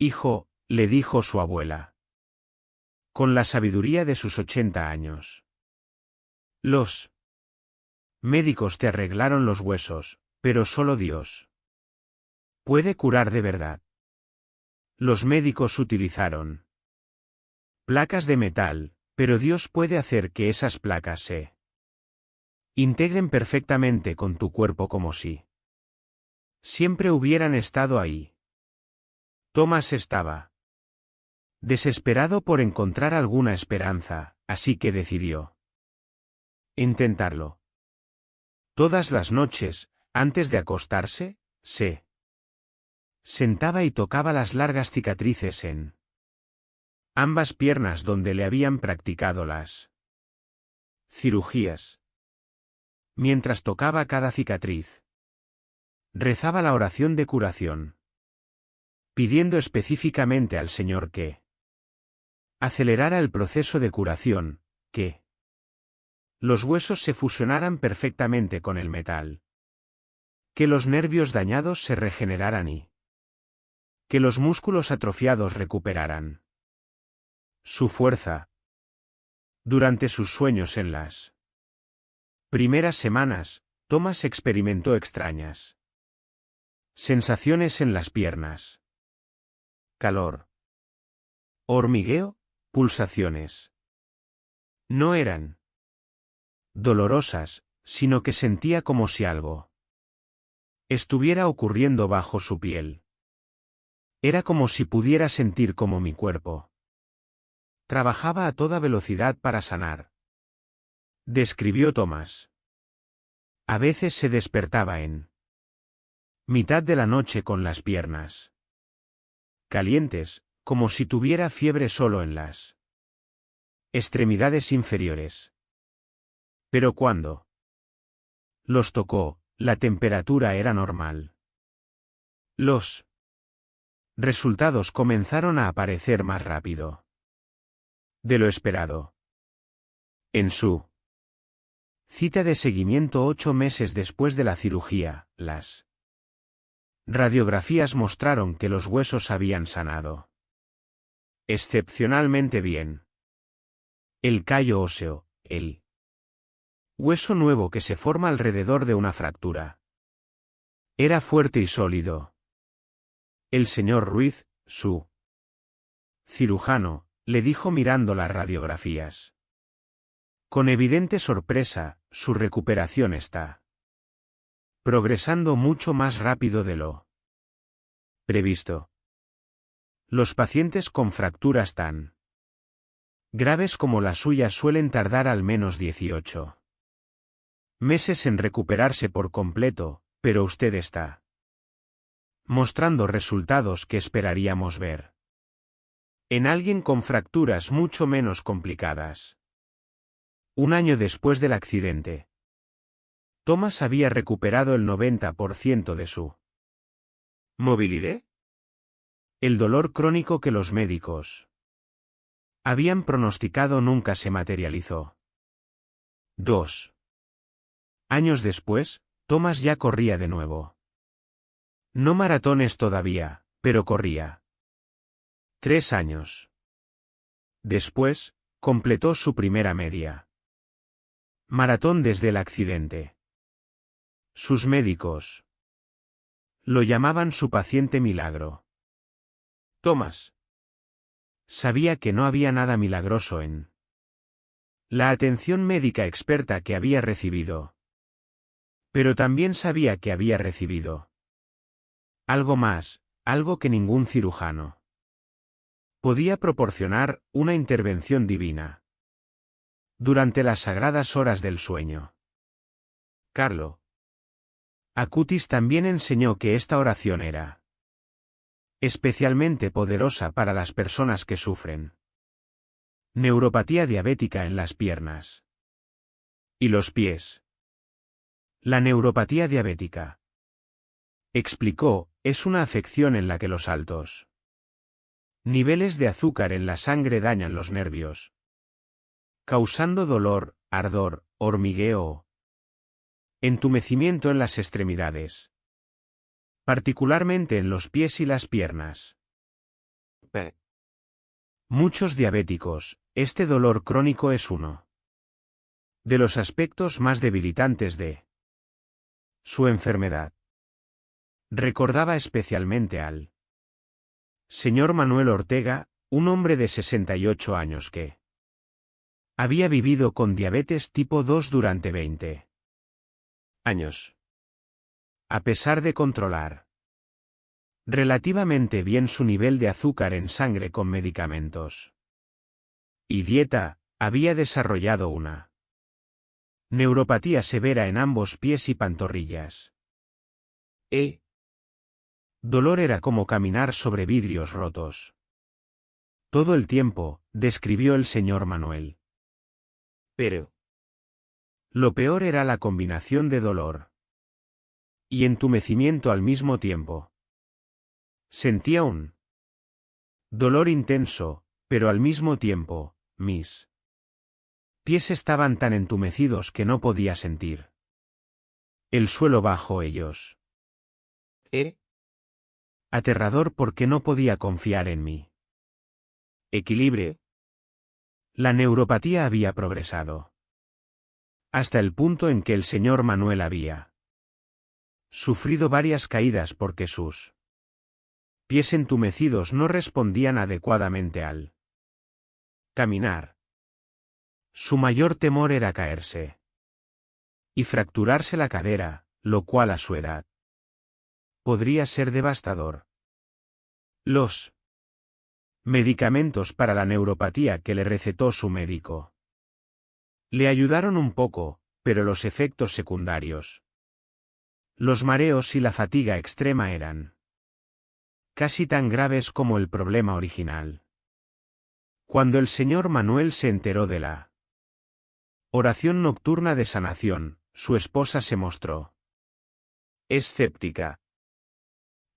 Hijo, le dijo su abuela, con la sabiduría de sus 80 años. Los médicos te arreglaron los huesos, pero solo Dios puede curar de verdad. Los médicos utilizaron placas de metal, pero Dios puede hacer que esas placas se integren perfectamente con tu cuerpo como si siempre hubieran estado ahí. Thomas estaba desesperado por encontrar alguna esperanza, así que decidió intentarlo. Todas las noches, antes de acostarse, se sentaba y tocaba las largas cicatrices en ambas piernas donde le habían practicado las cirugías. Mientras tocaba cada cicatriz, rezaba la oración de curación, pidiendo específicamente al Señor que acelerara el proceso de curación, que los huesos se fusionaran perfectamente con el metal, que los nervios dañados se regeneraran y que los músculos atrofiados recuperaran su fuerza. Durante sus sueños en las primeras semanas, Thomas experimentó extrañas sensaciones en las piernas. Calor, hormigueo, pulsaciones. No eran dolorosas, sino que sentía como si algo estuviera ocurriendo bajo su piel. Era como si pudiera sentir como mi cuerpo trabajaba a toda velocidad para sanar. Describió Thomas. A veces se despertaba en mitad de la noche con las piernas calientes, como si tuviera fiebre solo en las extremidades inferiores. Pero cuando los tocó, la temperatura era normal. Los resultados comenzaron a aparecer más rápido de lo esperado. En su cita de seguimiento 8 meses después de la cirugía, las radiografías mostraron que los huesos habían sanado excepcionalmente bien. El callo óseo, el hueso nuevo que se forma alrededor de una fractura, era fuerte y sólido. El señor Ruiz, su cirujano, le dijo mirando las radiografías. Con evidente sorpresa, su recuperación está progresando mucho más rápido de lo previsto. Los pacientes con fracturas tan graves como la suya suelen tardar al menos 18 meses en recuperarse por completo, pero usted está mostrando resultados que esperaríamos ver en alguien con fracturas mucho menos complicadas. Un año después del accidente, Thomas había recuperado el 90% de su movilidad. El dolor crónico que los médicos habían pronosticado nunca se materializó. 2 años después, Thomas ya corría de nuevo. No maratones todavía, pero corría. 3 años después, completó su primera media maratón desde el accidente. Sus médicos lo llamaban su paciente milagro. Thomas sabía que no había nada milagroso en la atención médica experta que había recibido. Pero también sabía que había recibido algo más, algo que ningún cirujano podía proporcionar, una intervención divina. durante las sagradas horas del sueño. Carlo. Acutis también enseñó que esta oración era especialmente poderosa para las personas que sufren neuropatía diabética en las piernas y los pies. La neuropatía diabética, explicó, es una afección en la que los altos niveles de azúcar en la sangre dañan los nervios, causando dolor, ardor, hormigueo o entumecimiento en las extremidades, particularmente en los pies y las piernas. P. Muchos diabéticos, este dolor crónico es uno de los aspectos más debilitantes de su enfermedad. Recordaba especialmente al señor Manuel Ortega, un hombre de 68 años que había vivido con diabetes tipo 2 durante 20 años. A pesar de controlar relativamente bien su nivel de azúcar en sangre con medicamentos y dieta, había desarrollado una neuropatía severa en ambos pies y pantorrillas. Dolor era como caminar sobre vidrios rotos. Todo el tiempo, describió el señor Manuel. Pero. Lo peor era la combinación de dolor y entumecimiento al mismo tiempo. Sentía un dolor intenso, pero al mismo tiempo, mis pies estaban tan entumecidos que no podía sentir el suelo bajo ellos. Aterrador porque no podía confiar en mí. Equilibrio. La neuropatía había progresado hasta el punto en que el señor Manuel había sufrido varias caídas porque sus pies entumecidos no respondían adecuadamente al caminar. Su mayor temor era caerse y fracturarse la cadera, lo cual a su edad podría ser devastador. Los medicamentos para la neuropatía que le recetó su médico le ayudaron un poco, pero los efectos secundarios, los mareos y la fatiga extrema eran casi tan graves como el problema original. Cuando el señor Manuel se enteró de la oración nocturna de sanación, su esposa se mostró escéptica.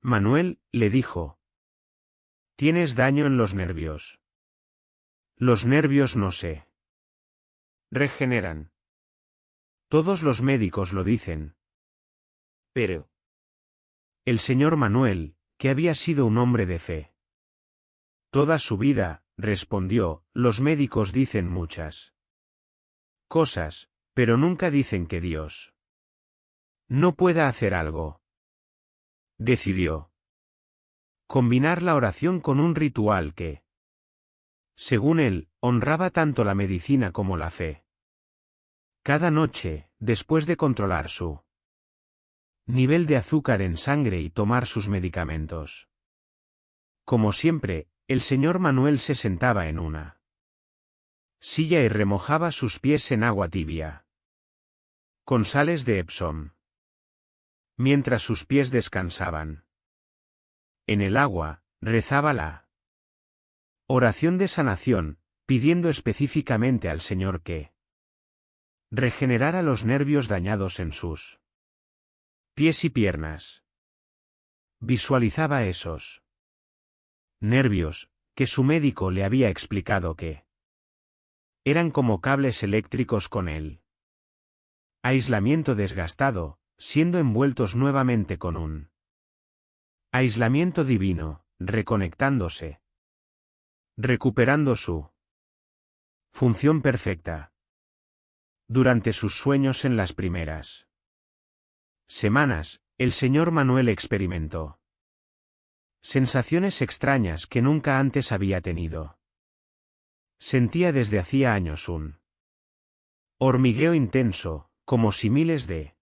Manuel, le dijo, tienes daño en los nervios. Los nervios no se regeneran. Todos los médicos lo dicen. Pero. El señor Manuel, que había sido un hombre de fe toda su vida, respondió, los médicos dicen muchas cosas, pero nunca dicen que Dios no pueda hacer algo. Decidió combinar la oración con un ritual que, según él, honraba tanto la medicina como la fe. Cada noche, después de controlar su nivel de azúcar en sangre y tomar sus medicamentos. Como siempre, el señor Manuel se sentaba en una silla y remojaba sus pies en agua tibia con sales de Epsom, mientras sus pies descansaban. En el agua, rezaba la oración de sanación, pidiendo específicamente al Señor que regenerara los nervios dañados en sus pies y piernas. Visualizaba esos nervios, que su médico le había explicado que eran como cables eléctricos con el aislamiento desgastado, siendo envueltos nuevamente con un aislamiento divino, reconectándose, recuperando su función perfecta. Durante sus sueños en las primeras semanas, el señor Manuel experimentó sensaciones extrañas que nunca antes había tenido. Sentía desde hacía años un hormigueo intenso, como si miles de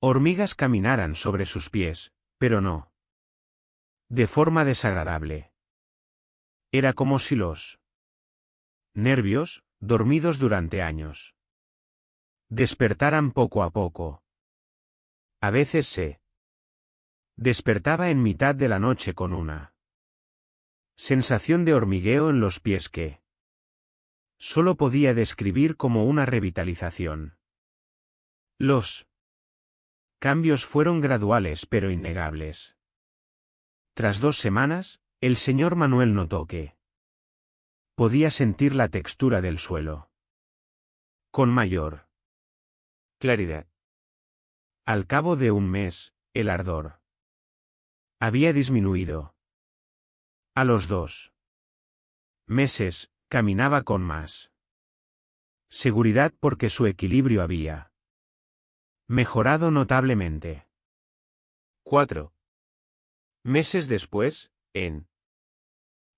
hormigas caminaran sobre sus pies, pero no de forma desagradable. Era como si los nervios dormidos durante años, despertaran poco a poco. A veces se despertaba en mitad de la noche con una sensación de hormigueo en los pies que solo podía describir como una revitalización. Los cambios fueron graduales pero innegables. Tras 2 semanas, el señor Manuel notó que podía sentir la textura del suelo con mayor claridad. Al cabo de 1 mes, el ardor había disminuido. A los 2 meses, caminaba con más seguridad porque su equilibrio había mejorado notablemente. 4 meses después, en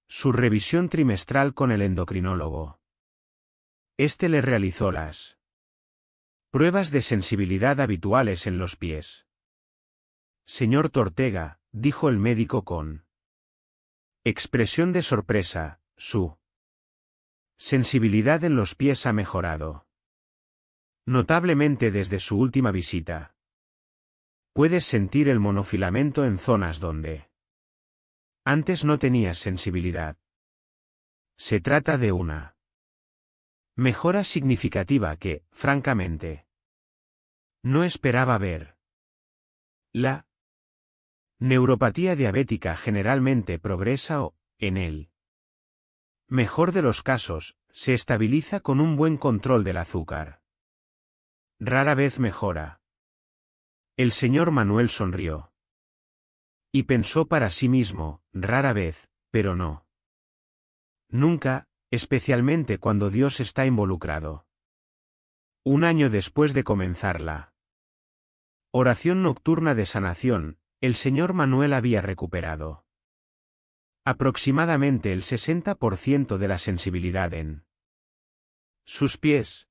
su revisión trimestral con el endocrinólogo, este le realizó las pruebas de sensibilidad habituales en los pies. Señor Tortega, dijo el médico con expresión de sorpresa, su sensibilidad en los pies ha mejorado notablemente desde su última visita. Puedes sentir el monofilamento en zonas donde antes no tenías sensibilidad. Se trata de una mejora significativa que, francamente, no esperaba ver. La neuropatía diabética generalmente progresa o, en el mejor de los casos, se estabiliza con un buen control del azúcar. Rara vez mejora. El señor Manuel sonrió. Y pensó para sí mismo, rara vez, pero no. Nunca, especialmente cuando Dios está involucrado. 1 año después de comenzar la oración nocturna de sanación, el señor Manuel había recuperado aproximadamente el 60% de la sensibilidad en sus pies.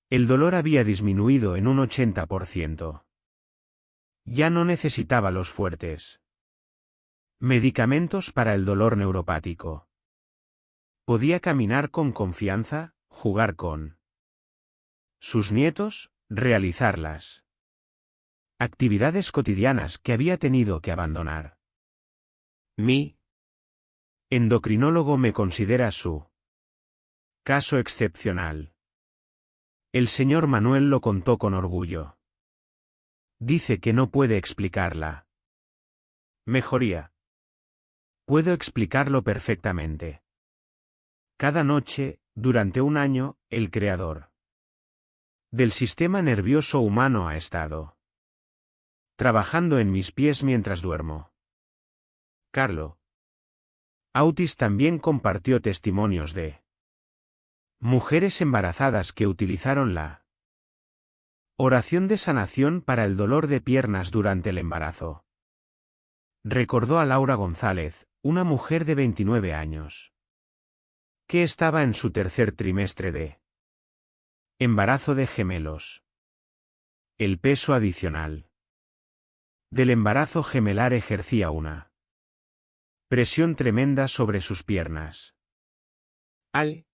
El dolor había disminuido en un 80%. Ya no necesitaba los fuertes medicamentos para el dolor neuropático. Podía caminar con confianza, jugar con sus nietos, realizar las actividades cotidianas que había tenido que abandonar. Mi endocrinólogo me considera su caso excepcional. El señor Manuel lo contó con orgullo. Dice que no puede explicarla. Mejoría. Puedo explicarlo perfectamente. Cada noche, durante 1 año, el creador del sistema nervioso humano ha estado trabajando en mis pies mientras duermo. Carlo. Autis también compartió testimonios de mujeres embarazadas que utilizaron la oración de sanación para el dolor de piernas durante el embarazo. Recordó a Laura González, una mujer de 29 años, que estaba en su 3er trimestre de embarazo de gemelos. El peso adicional del embarazo gemelar ejercía una presión tremenda sobre sus piernas. Al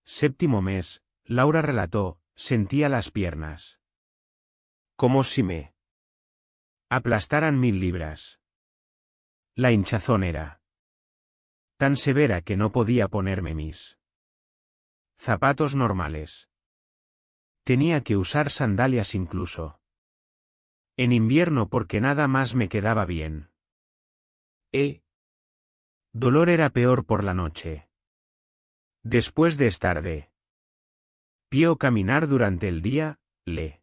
7º mes, Laura relató, sentía las piernas como si me aplastaran 1000 libras. La hinchazón era tan severa que no podía ponerme mis zapatos normales. Tenía que usar sandalias incluso en invierno porque nada más me quedaba bien. El dolor era peor por la noche. Después de estar de pie o caminar durante el día, le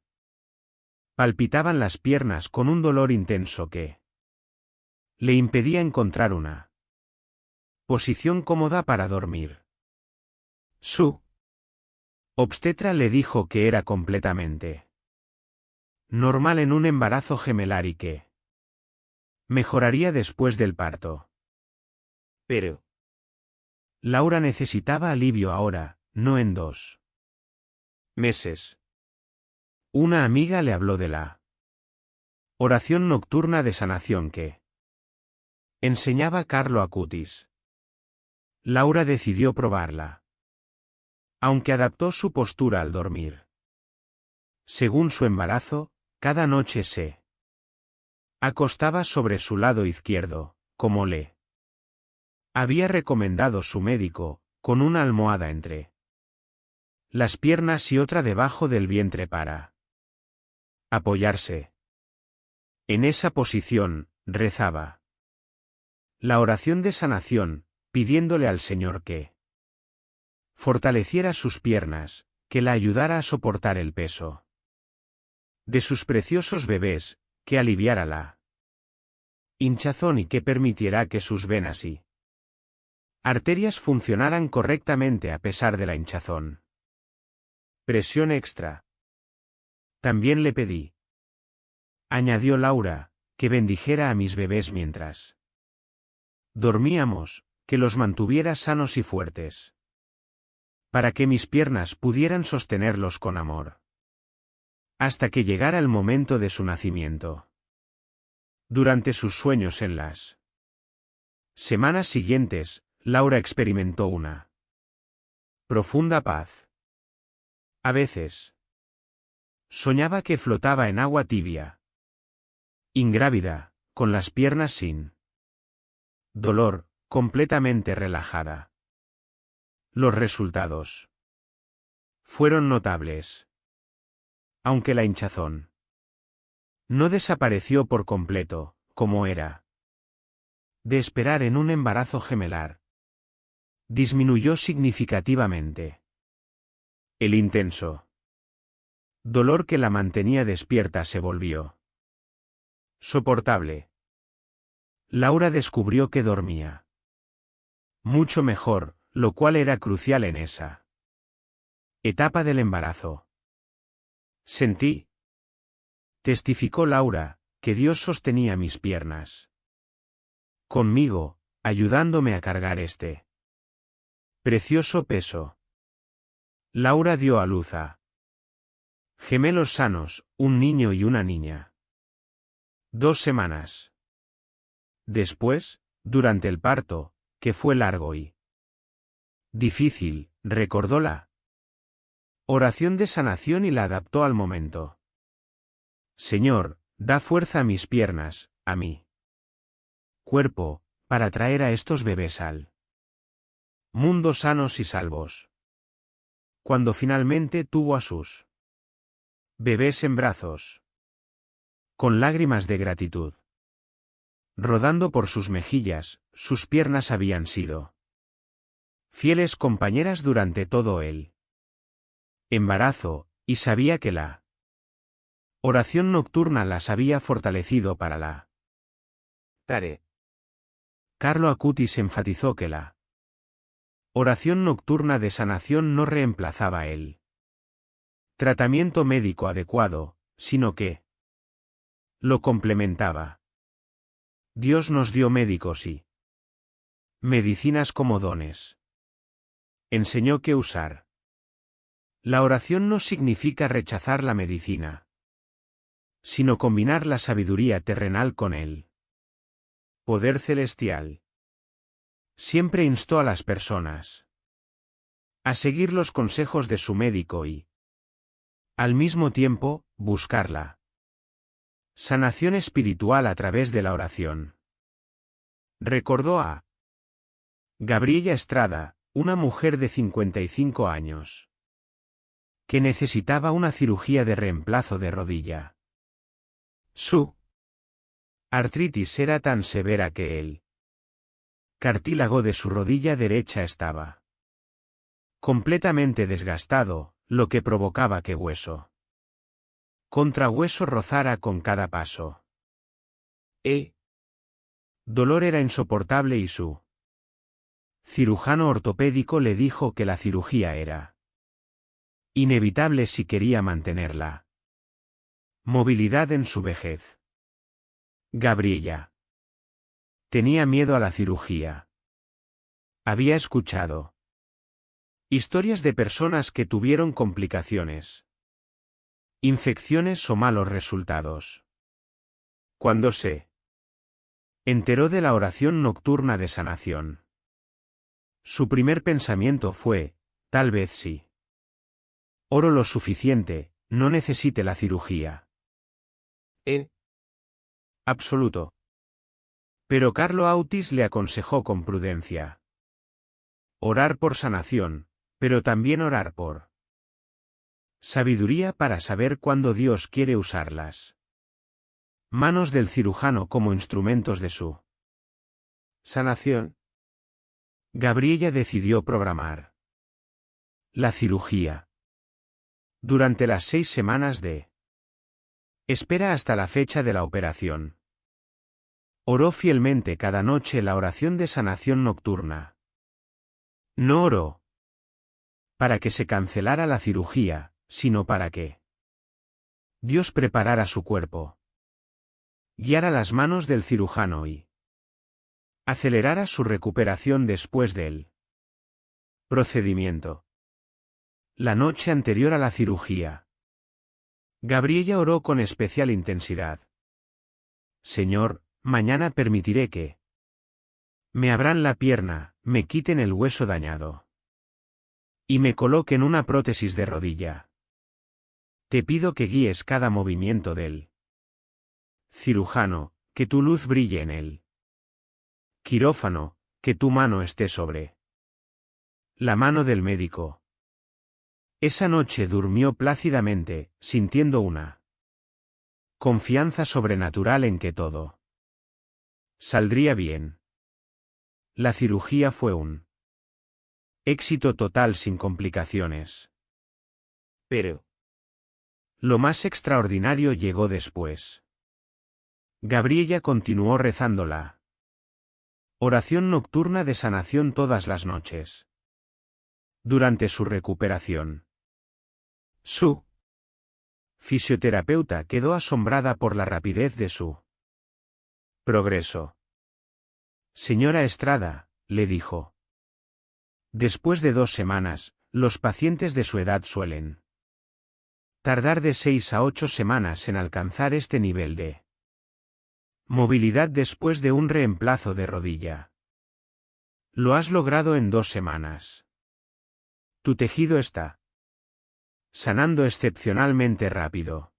palpitaban las piernas con un dolor intenso que le impedía encontrar una posición cómoda para dormir. Su obstetra le dijo que era completamente normal en un embarazo gemelar y que mejoraría después del parto. Pero Laura necesitaba alivio ahora, no en 2 meses. Una amiga le habló de la oración nocturna de sanación que enseñaba Carlo Acutis. Laura decidió probarla. aunque adaptó su postura al dormir. Según su embarazo, cada noche se acostaba sobre su lado izquierdo, como le había recomendado su médico, con una almohada entre las piernas y otra debajo del vientre para apoyarse. En esa posición, rezaba la oración de sanación, pidiéndole al Señor que fortaleciera sus piernas, que la ayudara a soportar el peso de sus preciosos bebés, que aliviara la hinchazón y que permitiera que sus venas y arterias funcionaran correctamente a pesar de la hinchazón. Presión extra. También le pedí, añadió Laura, que bendijera a mis bebés mientras dormíamos, que los mantuviera sanos y fuertes, para que mis piernas pudieran sostenerlos con amor, hasta que llegara el momento de su nacimiento. Durante sus sueños en las semanas siguientes, Laura experimentó una profunda paz. A veces, soñaba que flotaba en agua tibia, ingrávida, con las piernas sin dolor, completamente relajada. Los resultados fueron notables. Aunque la hinchazón no desapareció por completo, como era de esperar en un embarazo gemelar, disminuyó significativamente. El intenso dolor que la mantenía despierta se volvió soportable. Laura descubrió que dormía mucho mejor, lo cual era crucial en esa etapa del embarazo. Sentí, testificó Laura, que Dios sostenía mis piernas conmigo, ayudándome a cargar este precioso peso. Laura dio a luz a gemelos sanos, un niño y una niña. 2 semanas después, durante el parto, que fue largo y difícil, recordó la oración de sanación y la adaptó al momento. Señor, da fuerza a mis piernas, a mi cuerpo, para traer a estos bebés al mundo sanos y salvos. Cuando finalmente tuvo a sus bebés en brazos, con lágrimas de gratitud rodando por sus mejillas, sus piernas habían sido fieles compañeras durante todo el embarazo, y sabía que la oración nocturna las había fortalecido para la tarea. Carlo Acutis enfatizó que la oración nocturna de sanación no reemplazaba el tratamiento médico adecuado, sino que lo complementaba. Dios nos dio médicos y medicinas como dones. Enseñó que usar la oración no significa rechazar la medicina, sino combinar la sabiduría terrenal con el poder celestial. Siempre instó a las personas a seguir los consejos de su médico y, al mismo tiempo, buscar la sanación espiritual a través de la oración. Recordó a Gabriela Estrada, una mujer de 55 años, que necesitaba una cirugía de reemplazo de rodilla. Su artritis era tan severa que el cartílago de su rodilla derecha estaba completamente desgastado, lo que provocaba que hueso contra hueso rozara con cada paso. El dolor era insoportable y su cirujano ortopédico le dijo que la cirugía era inevitable si quería mantener la movilidad en su vejez. Gabriela tenía miedo a la cirugía. Había escuchado historias de personas que tuvieron complicaciones, infecciones o malos resultados. Cuando se enteró de la oración nocturna de sanación, su primer pensamiento fue, tal vez sí. Oro lo suficiente, no necesite la cirugía. En Absoluto. Pero Carlo Acutis le aconsejó con prudencia. Orar por sanación, pero también orar por sabiduría para saber cuándo Dios quiere usarlas. Manos del cirujano como instrumentos de su sanación. Gabriella decidió programar la cirugía. Durante las 6 semanas de espera hasta la fecha de la operación. Oró fielmente cada noche la oración de sanación nocturna. No oró para que se cancelara la cirugía, sino para que Dios preparara su cuerpo, guiara las manos del cirujano y acelerara su recuperación después del procedimiento. La noche anterior a la cirugía, Gabriella oró con especial intensidad. Señor, mañana permitiré que me abran la pierna, me quiten el hueso dañado y me coloquen una prótesis de rodilla. Te pido que guíes cada movimiento del cirujano, que tu luz brille en él. Quirófano, que tu mano esté sobre la mano del médico. Esa noche durmió plácidamente, sintiendo una confianza sobrenatural en que todo saldría bien. La cirugía fue un éxito total sin complicaciones. Pero Lo más extraordinario llegó después. Gabriella continuó rezando la oración nocturna de sanación todas las noches. Durante su recuperación, su fisioterapeuta quedó asombrada por la rapidez de su progreso. Señora Estrada, le dijo. Después de 2 semanas, los pacientes de su edad suelen tardar de 6 a 8 semanas en alcanzar este nivel de movilidad después de un reemplazo de rodilla. Lo has logrado en 2 semanas. Tu tejido está sanando excepcionalmente rápido.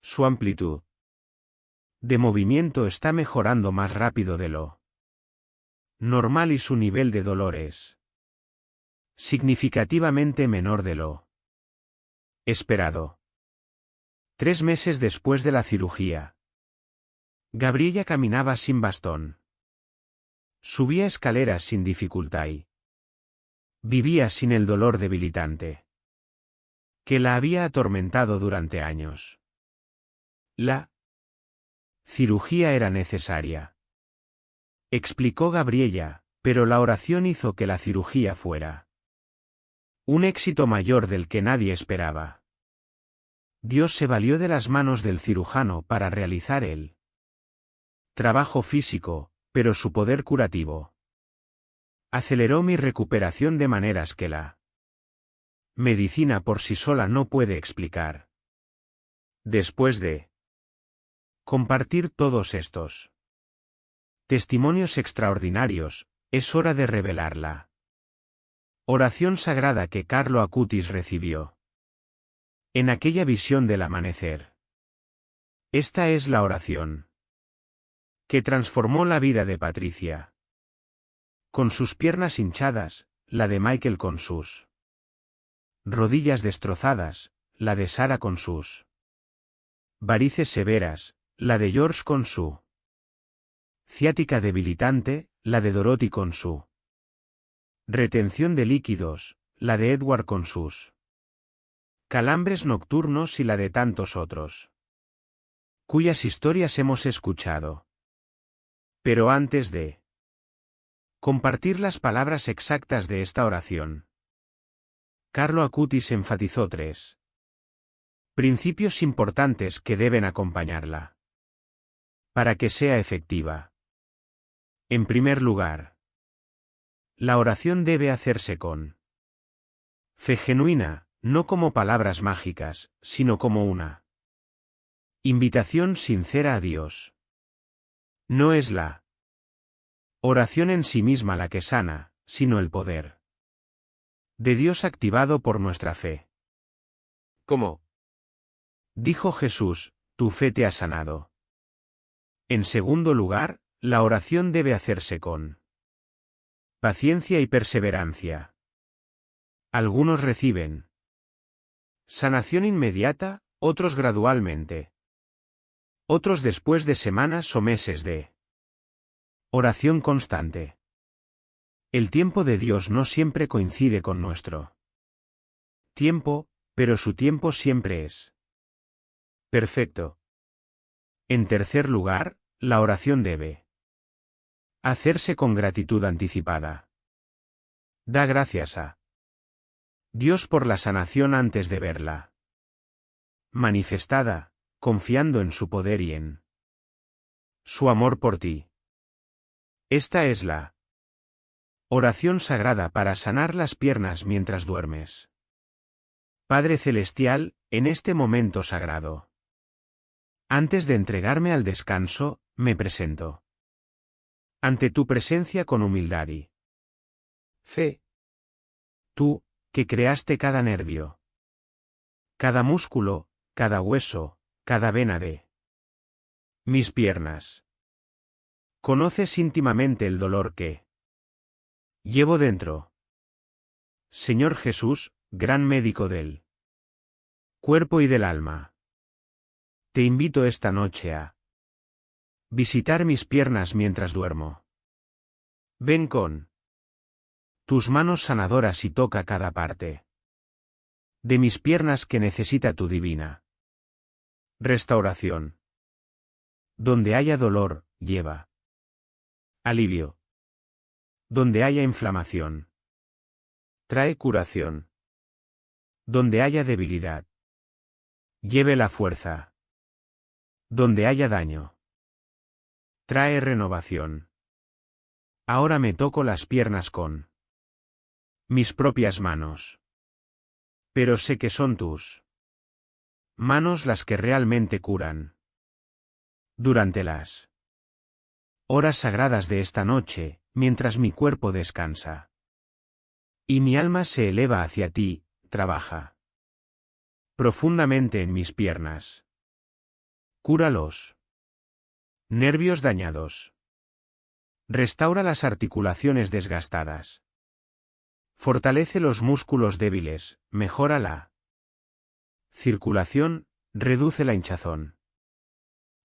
Su amplitud de movimiento está mejorando más rápido de lo normal y su nivel de dolor es significativamente menor de lo esperado. 3 meses después de la cirugía, Gabriella caminaba sin bastón. Subía escaleras sin dificultad y vivía sin el dolor debilitante que la había atormentado durante años. La cirugía era necesaria, explicó Gabriella, pero la oración hizo que la cirugía fuera un éxito mayor del que nadie esperaba. Dios se valió de las manos del cirujano para realizar el trabajo físico, pero su poder curativo aceleró mi recuperación de maneras que la medicina por sí sola no puede explicar. Después de compartir todos estos testimonios extraordinarios, es hora de revelar la oración sagrada que Carlo Acutis recibió en aquella visión del amanecer. Esta es la oración que transformó la vida de Patricia. Con sus piernas hinchadas, la de Michael con sus rodillas destrozadas, la de Sara con sus varices severas, la de George con su ciática debilitante, la de Dorothy con su retención de líquidos, la de Edward con sus calambres nocturnos y la de tantos otros, cuyas historias hemos escuchado. Pero antes de compartir las palabras exactas de esta oración, Carlo Acutis enfatizó 3 principios importantes que deben acompañarla para que sea efectiva. En primer lugar, la oración debe hacerse con fe genuina, no como palabras mágicas, sino como una invitación sincera a Dios. No es la oración en sí misma la que sana, sino el poder de Dios activado por nuestra fe. ¿Cómo? Dijo Jesús, tu fe te ha sanado. En segundo lugar, la oración debe hacerse con paciencia y perseverancia. Algunos reciben sanación inmediata, otros gradualmente. Otros después de semanas o meses de oración constante. El tiempo de Dios no siempre coincide con nuestro tiempo, pero su tiempo siempre es perfecto. En tercer lugar, la oración debe hacerse con gratitud anticipada. Da gracias a Dios por la sanación antes de verla manifestada, confiando en su poder y en su amor por ti. Esta es la oración sagrada para sanar las piernas mientras duermes. Padre Celestial, en este momento sagrado, antes de entregarme al descanso, me presento ante tu presencia con humildad y fe. Tú, que creaste cada nervio, cada músculo, cada hueso, cada vena de mis piernas. Conoces íntimamente el dolor que llevo dentro. Señor Jesús, gran médico del cuerpo y del alma. Te invito esta noche a visitar mis piernas mientras duermo. Ven con tus manos sanadoras y toca cada parte de mis piernas que necesita tu divina restauración. Donde haya dolor, lleva alivio. Donde haya inflamación, trae curación. Donde haya debilidad, lleve la fuerza. Donde haya daño, trae renovación. Ahora me toco las piernas con mis propias manos. Pero sé que son tus manos las que realmente curan. Durante las horas sagradas de esta noche, mientras mi cuerpo descansa y mi alma se eleva hacia ti, trabaja profundamente en mis piernas. Cura los nervios dañados. Restaura las articulaciones desgastadas. Fortalece los músculos débiles, mejora la circulación, reduce la hinchazón.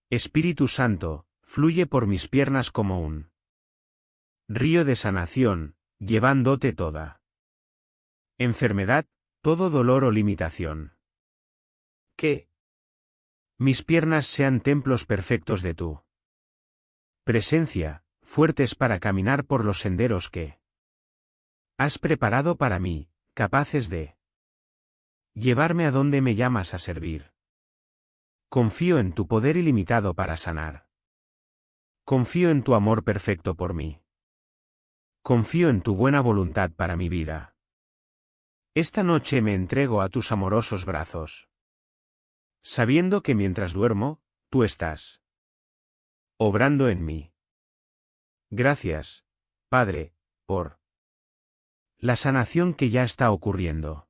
Espíritu Santo, fluye por mis piernas como un río de sanación, llevándote toda enfermedad, todo dolor o limitación. Que mis piernas sean templos perfectos de tu presencia, fuertes para caminar por los senderos que has preparado para mí, capaces de llevarme a donde me llamas a servir. Confío en tu poder ilimitado para sanar. Confío en tu amor perfecto por mí. Confío en tu buena voluntad para mi vida. Esta noche me entrego a tus amorosos brazos, sabiendo que mientras duermo, tú estás obrando en mí. Gracias, Padre, por la sanación que ya está ocurriendo.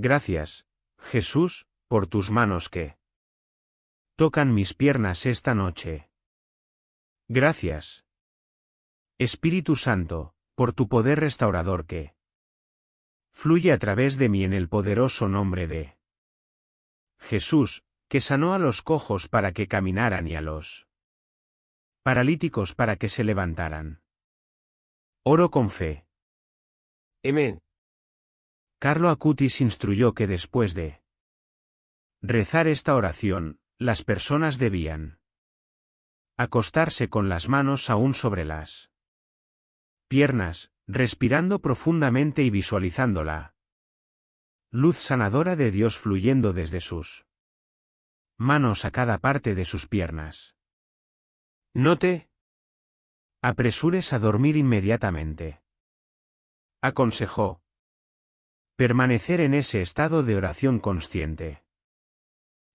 Gracias, Jesús, por tus manos que tocan mis piernas esta noche. Gracias, Espíritu Santo, por tu poder restaurador que fluye a través de mí en el poderoso nombre de Jesús, que sanó a los cojos para que caminaran y a los paralíticos para que se levantaran. Oro con fe. Amén. Carlo Acutis instruyó que después de rezar esta oración, las personas debían acostarse con las manos aún sobre las piernas, respirando profundamente y visualizando la luz sanadora de Dios fluyendo desde sus manos a cada parte de sus piernas. No te apresures a dormir inmediatamente, aconsejó. Permanecer en ese estado de oración consciente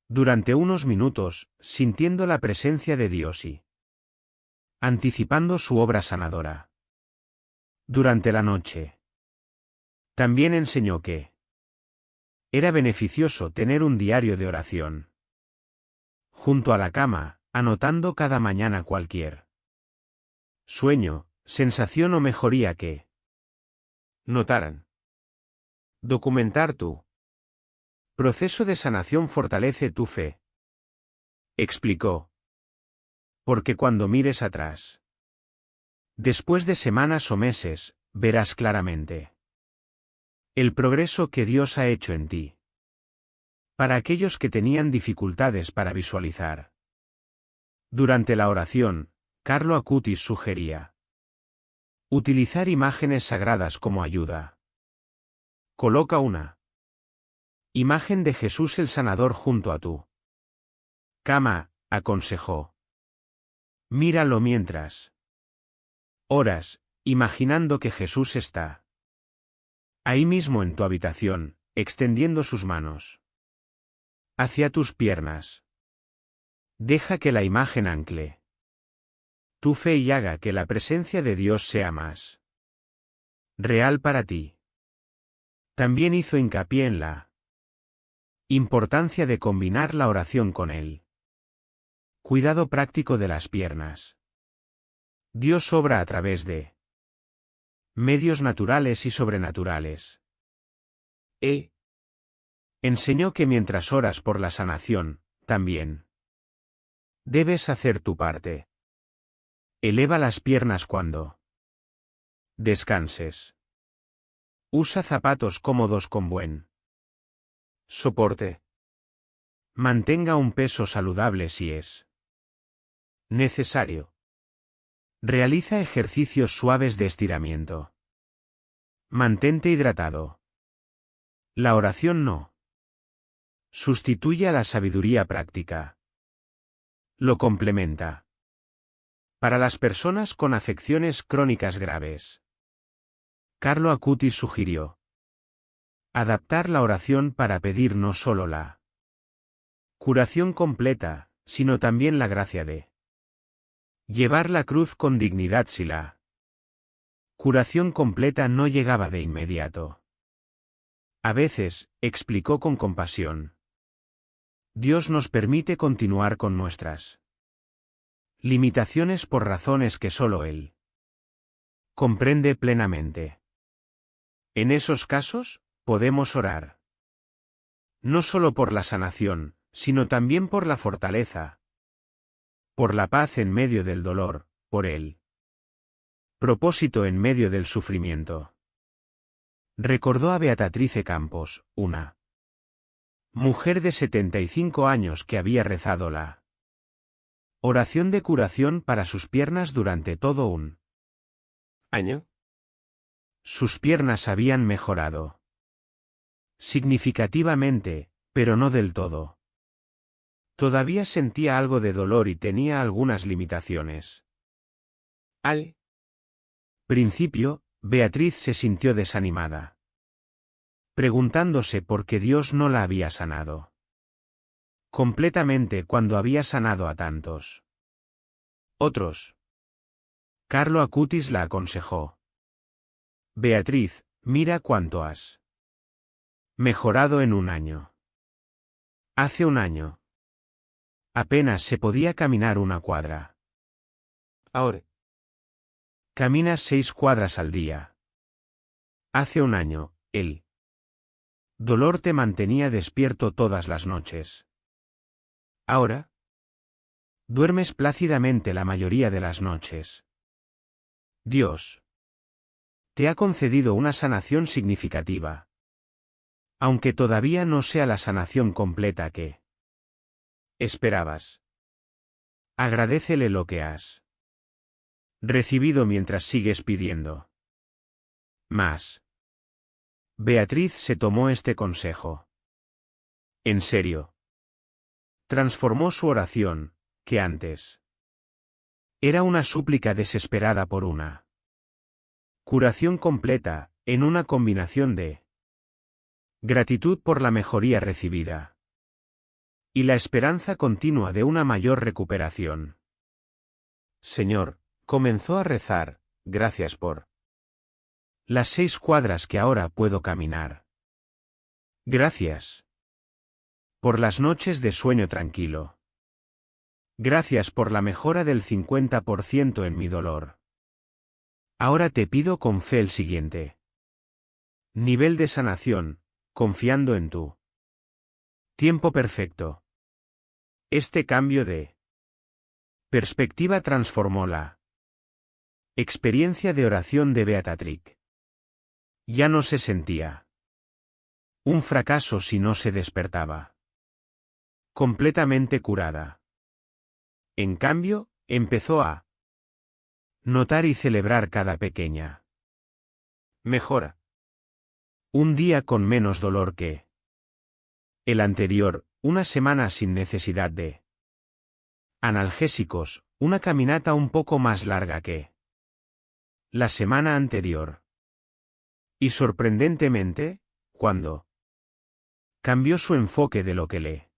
durante unos minutos, sintiendo la presencia de Dios y anticipando su obra sanadora. Durante la noche. También enseñó que Era beneficioso tener un diario de oración. Junto a la cama, anotando cada mañana cualquier sueño, sensación o mejoría que notaran. Documentar tu proceso de sanación fortalece tu fe. Explicó. Porque cuando mires atrás, después de semanas o meses, verás claramente el progreso que Dios ha hecho en ti. Para aquellos que tenían dificultades para visualizar. Durante la oración, Carlo Acutis sugería utilizar imágenes sagradas como ayuda. Coloca una imagen de Jesús el Sanador junto a tu cama, aconsejó. Míralo mientras oras, imaginando que Jesús está ahí mismo en tu habitación, extendiendo sus manos hacia tus piernas. Deja que la imagen ancle tu fe y haga que la presencia de Dios sea más real para ti. También hizo hincapié en la importancia de combinar la oración con el cuidado práctico de las piernas. Dios obra a través de medios naturales y sobrenaturales. Enseñó que mientras oras por la sanación, también debes hacer tu parte. Eleva las piernas cuando descanses. Usa zapatos cómodos con buen soporte. Mantenga un peso saludable si es necesario. Realiza ejercicios suaves de estiramiento. Mantente hidratado. La oración no sustituye a la sabiduría práctica. Lo complementa. Para las personas con afecciones crónicas graves, Carlo Acutis sugirió adaptar la oración para pedir no solo la curación completa, sino también la gracia de llevar la cruz con dignidad si la curación completa no llegaba de inmediato. A veces, explicó con compasión, Dios nos permite continuar con nuestras limitaciones por razones que solo Él comprende plenamente. En esos casos, podemos orar no solo por la sanación, sino también por la fortaleza, por la paz en medio del dolor, por el propósito en medio del sufrimiento. Recordó a Beatrice Campos, una mujer de 75 años que había rezado la oración de curación para sus piernas durante todo un año. Sus piernas habían mejorado significativamente, pero no del todo. Todavía sentía algo de dolor y tenía algunas limitaciones. Al principio, Beatriz se sintió desanimada, preguntándose por qué Dios no la había sanado completamente cuando había sanado a tantos otros. Carlo Acutis la aconsejó. Beatriz, mira cuánto has mejorado en un año. Hace un año apenas se podía caminar una cuadra. Ahora Caminas 6 cuadras al día. Hace un año, el dolor te mantenía despierto todas las noches. Ahora, duermes plácidamente la mayoría de las noches. Dios te ha concedido una sanación significativa. Aunque todavía no sea la sanación completa que esperabas. Agradécele lo que has recibido mientras sigues pidiendo más. Beatriz se tomó este consejo en serio. Transformó su oración, que antes era una súplica desesperada por una curación completa, en una combinación de gratitud por la mejoría recibida y la esperanza continua de una mayor recuperación. Señor, comenzó a rezar, gracias por las 6 cuadras que ahora puedo caminar. Gracias. Por las noches de sueño tranquilo. Gracias por la mejora del 50% en mi dolor. Ahora te pido con fe el siguiente nivel de sanación, confiando en tu tiempo perfecto. Este cambio de perspectiva transformó la experiencia de oración de Beatriz. Ya no se sentía un fracaso si no se despertaba. Completamente curada. En cambio, empezó a notar y celebrar cada pequeña mejora. Un día con menos dolor que el anterior, una semana sin necesidad de analgésicos, una caminata un poco más larga que la semana anterior. Y sorprendentemente, cuando cambió su enfoque de lo que le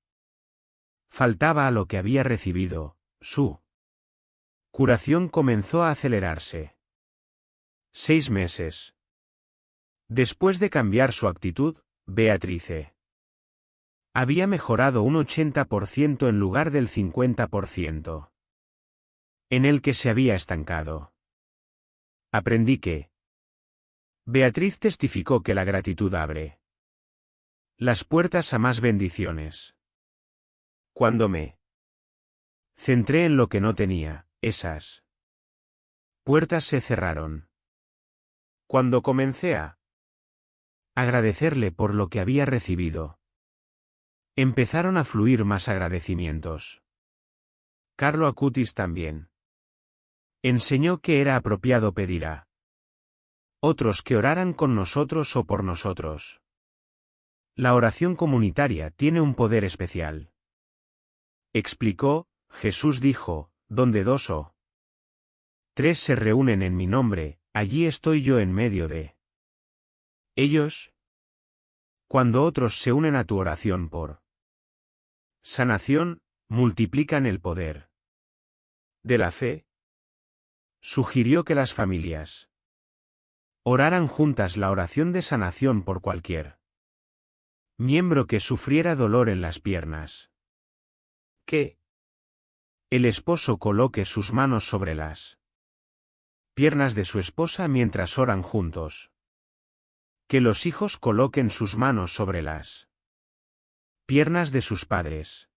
faltaba a lo que había recibido, su curación comenzó a acelerarse. 6 meses. Después de cambiar su actitud, Beatrice había mejorado un 80% en lugar del 50% en el que se había estancado. Aprendí que Beatriz testificó que la gratitud abre las puertas a más bendiciones. Cuando me centré en lo que no tenía, esas puertas se cerraron. Cuando comencé a agradecerle por lo que había recibido, empezaron a fluir más agradecimientos. Carlo Acutis también enseñó que era apropiado pedir a otros que oraran con nosotros o por nosotros. La oración comunitaria tiene un poder especial. Explicó, Jesús dijo, donde 2 o 3 se reúnen en mi nombre, allí estoy yo en medio de ellos. Cuando otros se unen a tu oración por sanación, multiplican el poder de la fe. Sugirió que las familias oraran juntas la oración de sanación por cualquier miembro que sufriera dolor en las piernas. Que el esposo coloque sus manos sobre las piernas de su esposa mientras oran juntos. Que los hijos coloquen sus manos sobre las piernas de sus padres.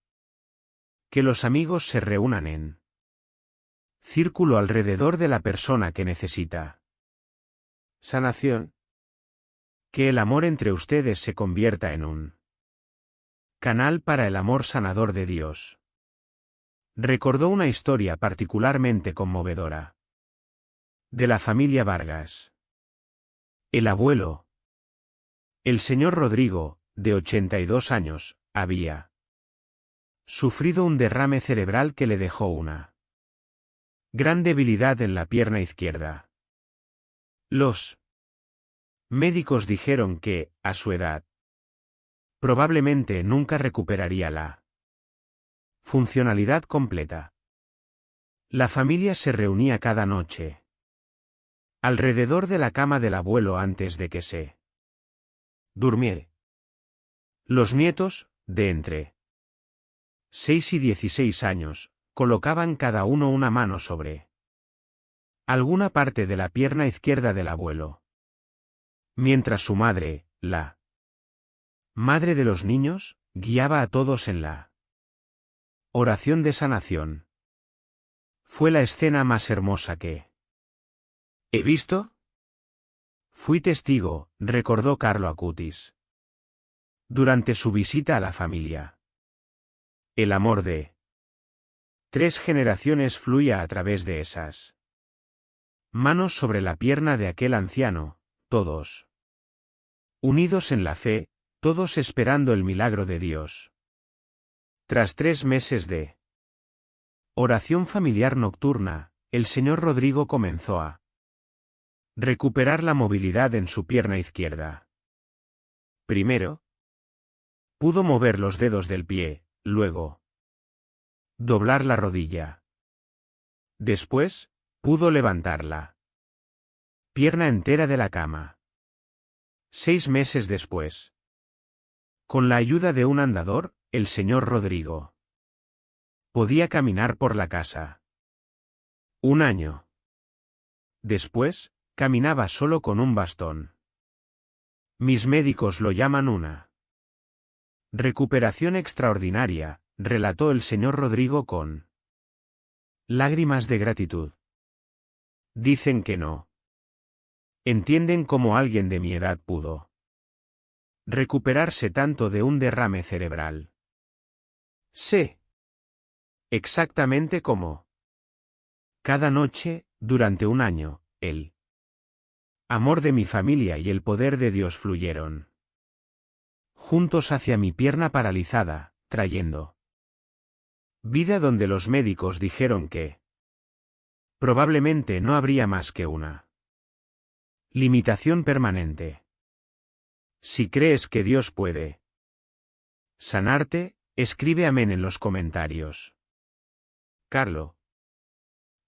Que los amigos se reúnan en círculo alrededor de la persona que necesita sanación. Que el amor entre ustedes se convierta en un canal para el amor sanador de Dios. Recordó una historia particularmente conmovedora de la familia Vargas. El abuelo, el señor Rodrigo, de 82 años, había sufrido un derrame cerebral que le dejó una gran debilidad en la pierna izquierda. Los médicos dijeron que, a su edad, probablemente nunca recuperaría la funcionalidad completa. La familia se reunía cada noche alrededor de la cama del abuelo antes de que se durmiera. Los nietos, de entre 6 y 16 años, colocaban cada uno una mano sobre alguna parte de la pierna izquierda del abuelo. Mientras su madre, la madre de los niños, guiaba a todos en la oración de sanación. Fue la escena más hermosa que he visto. Fui testigo, recordó Carlo Acutis, durante su visita a la familia. El amor de 3 generaciones fluía a través de esas manos sobre la pierna de aquel anciano, todos unidos en la fe, todos esperando el milagro de Dios. Tras 3 meses de oración familiar nocturna, el señor Rodrigo comenzó a recuperar la movilidad en su pierna izquierda. Primero, pudo mover los dedos del pie, luego doblar la rodilla. Después, pudo levantar la pierna entera de la cama. 6 meses después, Con la ayuda de un andador, el señor Rodrigo podía caminar por la casa. 1 año. Después, caminaba solo con un bastón. Mis médicos lo llaman una recuperación extraordinaria, relató el señor Rodrigo con lágrimas de gratitud. Dicen que no entienden cómo alguien de mi edad pudo recuperarse tanto de un derrame cerebral. Sé exactamente cómo. Cada noche, durante 1 año, el amor de mi familia y el poder de Dios fluyeron juntos hacia mi pierna paralizada, trayendo vida donde los médicos dijeron que probablemente no habría más que una limitación permanente. Si crees que Dios puede sanarte, escribe amén en los comentarios. Carlo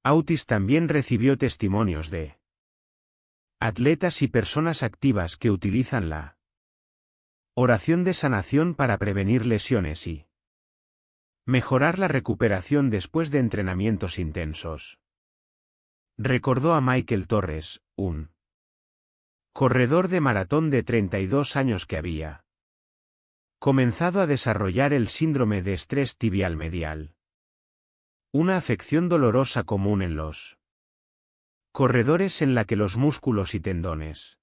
Autis también recibió testimonios de atletas y personas activas que utilizan la oración de sanación para prevenir lesiones y mejorar la recuperación después de entrenamientos intensos. Recordó a Michael Torres, un corredor de maratón de 32 años que había comenzado a desarrollar el síndrome de estrés tibial medial, una afección dolorosa común en los corredores en la que los músculos y tendones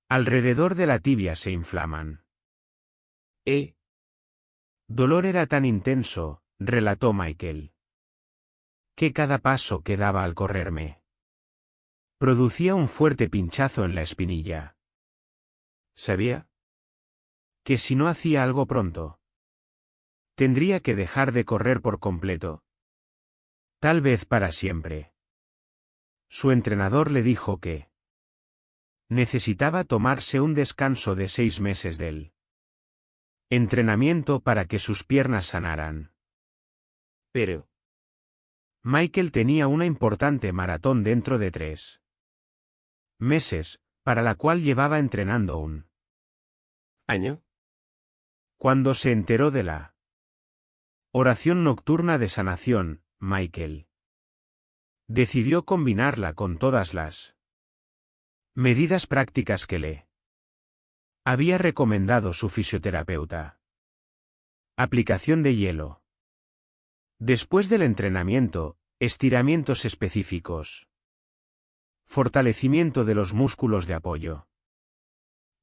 alrededor de la tibia se inflaman. Dolor era tan intenso, relató Michael, que cada paso que daba al correrme producía un fuerte pinchazo en la espinilla. Sabía que si no hacía algo pronto, tendría que dejar de correr por completo. Tal vez para siempre. Su entrenador le dijo que necesitaba tomarse un descanso de 6 meses del entrenamiento para que sus piernas sanaran. Pero Michael tenía una importante maratón dentro de 3 meses, para la cual llevaba entrenando 1 año. Cuando se enteró de la oración nocturna de sanación, Michael decidió combinarla con todas las medidas prácticas que le había recomendado su fisioterapeuta. Aplicación de hielo. Después del entrenamiento, estiramientos específicos. Fortalecimiento de los músculos de apoyo.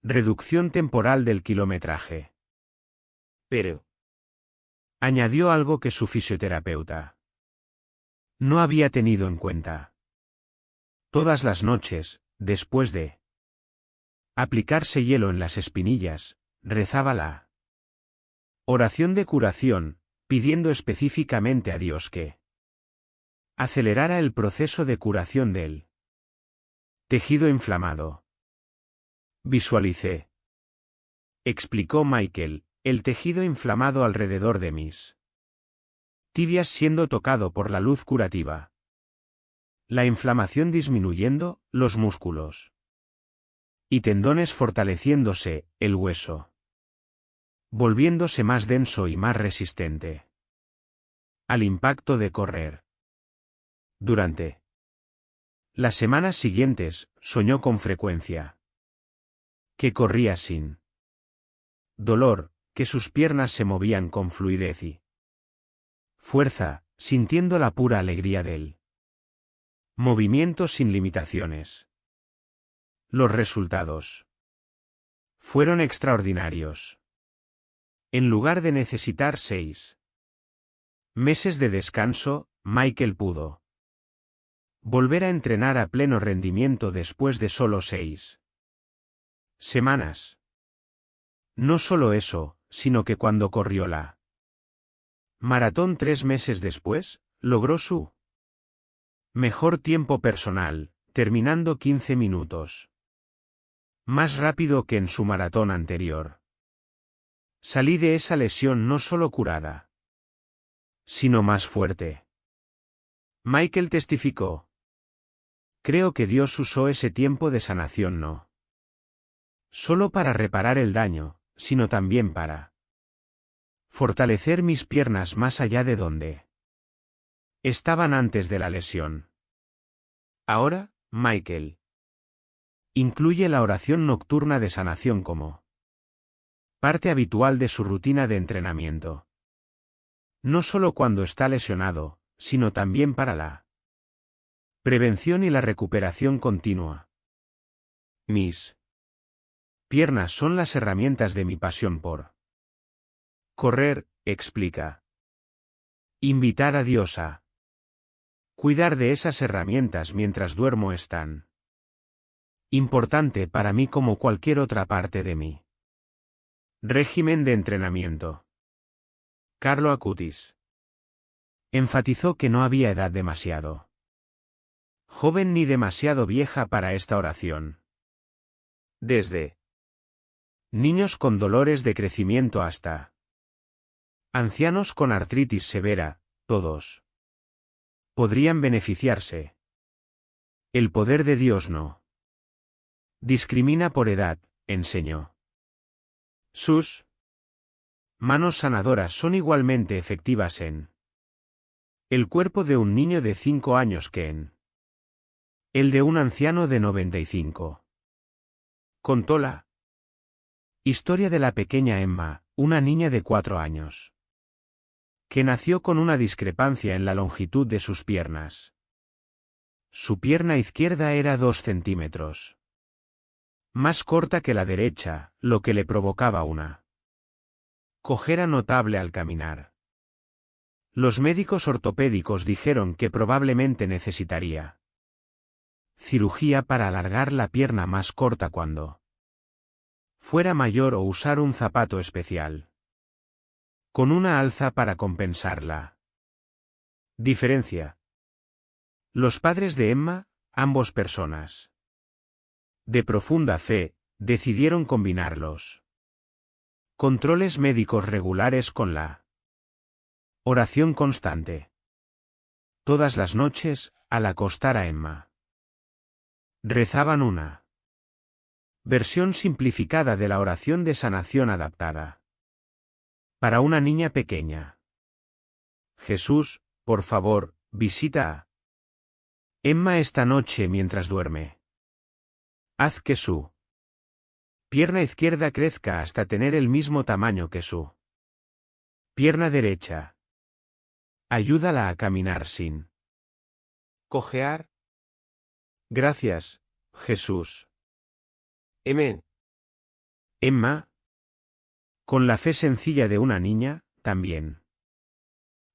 Reducción temporal del kilometraje. Pero añadió algo que su fisioterapeuta no había tenido en cuenta. Todas las noches, después de aplicarse hielo en las espinillas, rezaba la oración de curación, pidiendo específicamente a Dios que acelerara el proceso de curación del tejido inflamado. Visualicé, explicó Michael, el tejido inflamado alrededor de mis tibias siendo tocado por la luz curativa. La inflamación disminuyendo, los músculos y tendones fortaleciéndose, el hueso volviéndose más denso y más resistente al impacto de correr. Durante las semanas siguientes, soñó con frecuencia que corría sin dolor, que sus piernas se movían con fluidez y fuerza, sintiendo la pura alegría del movimiento sin limitaciones. Los resultados fueron extraordinarios. En lugar de necesitar 6 meses de descanso, Michael pudo volver a entrenar a pleno rendimiento después de solo 6 semanas. No solo eso, sino que cuando corrió la maratón 3 meses después, logró su mejor tiempo personal, terminando 15 minutos más rápido que en su maratón anterior. Salí de esa lesión no solo curada, sino más fuerte. Michael testificó. Creo que Dios usó ese tiempo de sanación no solo para reparar el daño, sino también para fortalecer mis piernas más allá de donde estaban antes de la lesión. Ahora, Michael incluye la oración nocturna de sanación como parte habitual de su rutina de entrenamiento. No solo cuando está lesionado, sino también para la prevención y la recuperación continua. Mis piernas son las herramientas de mi pasión por correr, explica. Invitar a Dios a cuidar de esas herramientas mientras duermo es tan importante para mí como cualquier otra parte de mí. Régimen de entrenamiento. Carlo Acutis enfatizó que no había edad demasiado joven ni demasiado vieja para esta oración. Desde niños con dolores de crecimiento hasta ancianos con artritis severa, todos podrían beneficiarse. El poder de Dios no discrimina por edad, enseñó. Sus manos sanadoras son igualmente efectivas en el cuerpo de un niño de 5 años que en el de un anciano de 95. Contó la historia de la pequeña Emma, una niña de 4 años, que nació con una discrepancia en la longitud de sus piernas. Su pierna izquierda era 2 centímetros más corta que la derecha, lo que le provocaba una cojera notable al caminar. Los médicos ortopédicos dijeron que probablemente necesitaría cirugía para alargar la pierna más corta cuando fuera mayor o usar un zapato especial con una alza para compensar la diferencia. Los padres de Emma, ambos personas de profunda fe, decidieron combinar los controles médicos regulares con la oración constante. Todas las noches, al acostar a Emma, rezaban una versión simplificada de la oración de sanación adaptada para una niña pequeña. Jesús, por favor, visita a Emma esta noche mientras duerme. Haz que su pierna izquierda crezca hasta tener el mismo tamaño que su pierna derecha. Ayúdala a caminar sin cojear. Gracias, Jesús. Amén. Emma, con la fe sencilla de una niña, también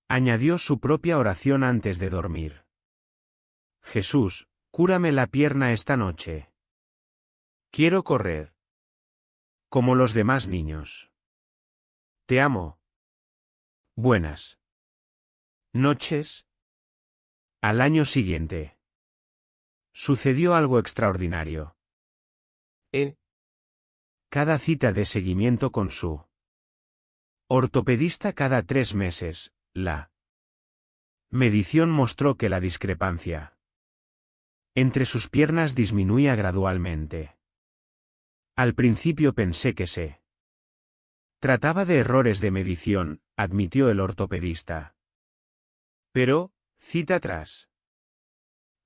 añadió su propia oración antes de dormir. Jesús, cúrame la pierna esta noche. Quiero correr como los demás niños. Te amo. Buenas noches. Al año siguiente sucedió algo extraordinario. En Cada cita de seguimiento con su ortopedista cada 3 meses, la medición mostró que la discrepancia entre sus piernas disminuía gradualmente. Al principio pensé que se trataba de errores de medición, admitió el ortopedista. Pero, cita tras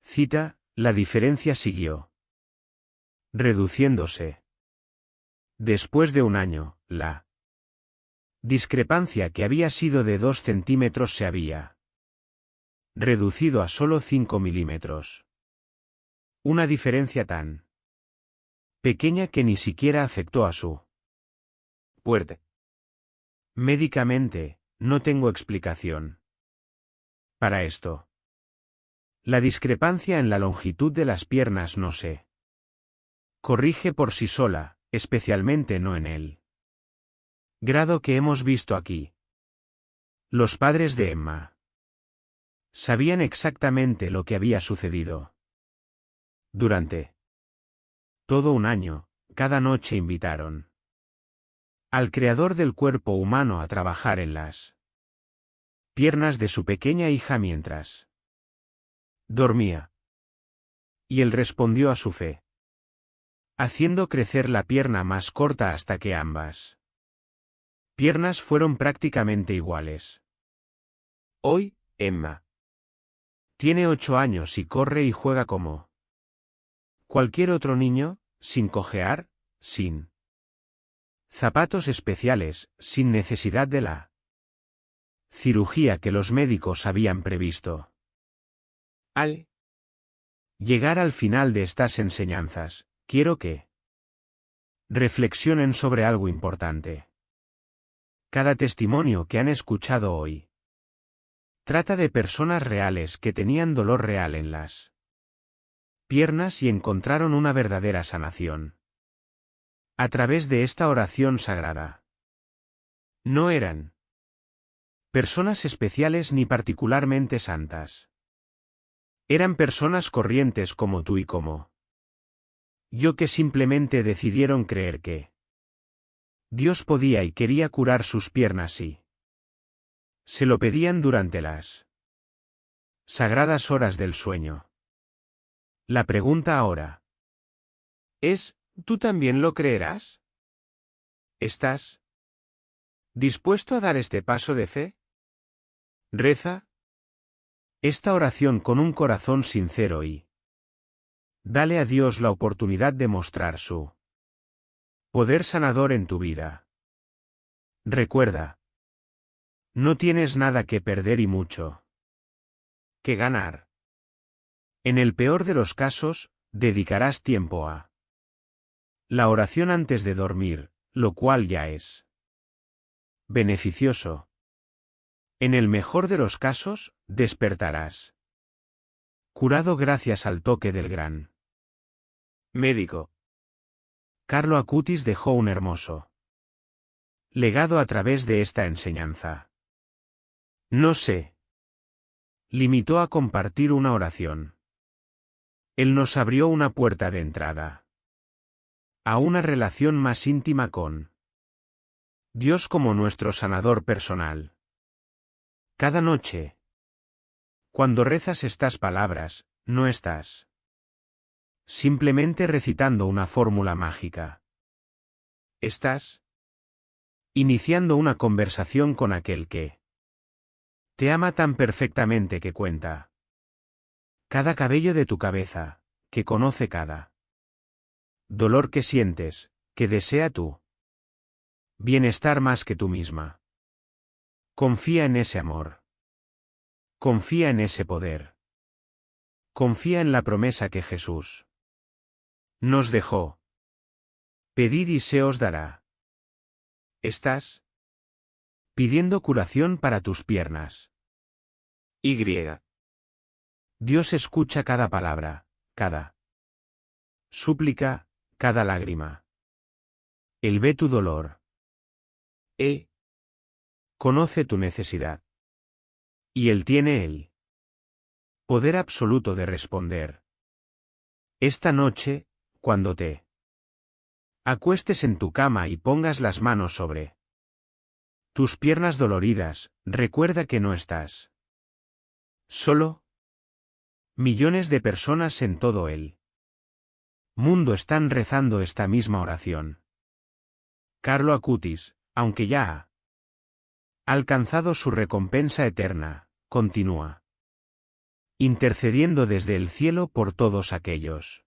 cita, la diferencia siguió reduciéndose. Después de un año, la discrepancia que había sido de 2 centímetros se había reducido a solo 5 milímetros. Una diferencia tan pequeña que ni siquiera afectó a su puerta. Médicamente, no tengo explicación para esto. La discrepancia en la longitud de las piernas no se corrige por sí sola, especialmente no en el grado que hemos visto aquí. Los padres de Emma sabían exactamente lo que había sucedido. Durante todo un año, cada noche invitaron al creador del cuerpo humano a trabajar en las piernas de su pequeña hija mientras dormía. Y él respondió a su fe, haciendo crecer la pierna más corta hasta que ambas piernas fueron prácticamente iguales. Hoy, Emma. Tiene 8 años y corre y juega como cualquier otro niño, sin cojear, sin zapatos especiales, sin necesidad de la cirugía que los médicos habían previsto. Al llegar al final de estas enseñanzas, quiero que reflexionen sobre algo importante. Cada testimonio que han escuchado hoy trata de personas reales que tenían dolor real en las piernas y encontraron una verdadera sanación a través de esta oración sagrada. No eran personas especiales ni particularmente santas. Eran personas corrientes como tú y como yo, que simplemente decidieron creer que Dios podía y quería curar sus piernas y se lo pedían durante las sagradas horas del sueño. La pregunta ahora es, ¿tú también lo creerás? ¿Estás dispuesto a dar este paso de fe? reza esta oración con un corazón sincero y dale a Dios la oportunidad de mostrar su poder sanador en tu vida. Recuerda, no tienes nada que perder y mucho que ganar. En el peor de los casos, dedicarás tiempo a la oración antes de dormir, lo cual ya es beneficioso. En el mejor de los casos, despertarás curado gracias al toque del gran médico. Carlo Acutis dejó un hermoso legado a través de esta enseñanza. No se limitó a compartir una oración. Él nos abrió una puerta de entrada a una relación más íntima con Dios como nuestro sanador personal. Cada noche, cuando rezas estas palabras, no estás simplemente recitando una fórmula mágica. Estás iniciando una conversación con aquel que te ama tan perfectamente que cuenta cada cabello de tu cabeza, que conoce cada dolor que sientes, que desea tu bienestar más que tú misma. Confía en ese amor. Confía en ese poder. Confía en la promesa que Jesús nos dejó. Pedid y se os dará. ¿Estás pidiendo curación para tus piernas? Y. Dios escucha cada palabra, cada súplica, cada lágrima. Él ve tu dolor. Conoce tu necesidad. Y Él tiene el poder absoluto de responder. Esta noche, cuando te acuestes en tu cama y pongas las manos sobre tus piernas doloridas, recuerda que no estás solo. Millones de personas en todo el mundo están rezando esta misma oración. Carlo Acutis, aunque ya ha alcanzado su recompensa eterna, continúa intercediendo desde el cielo por todos aquellos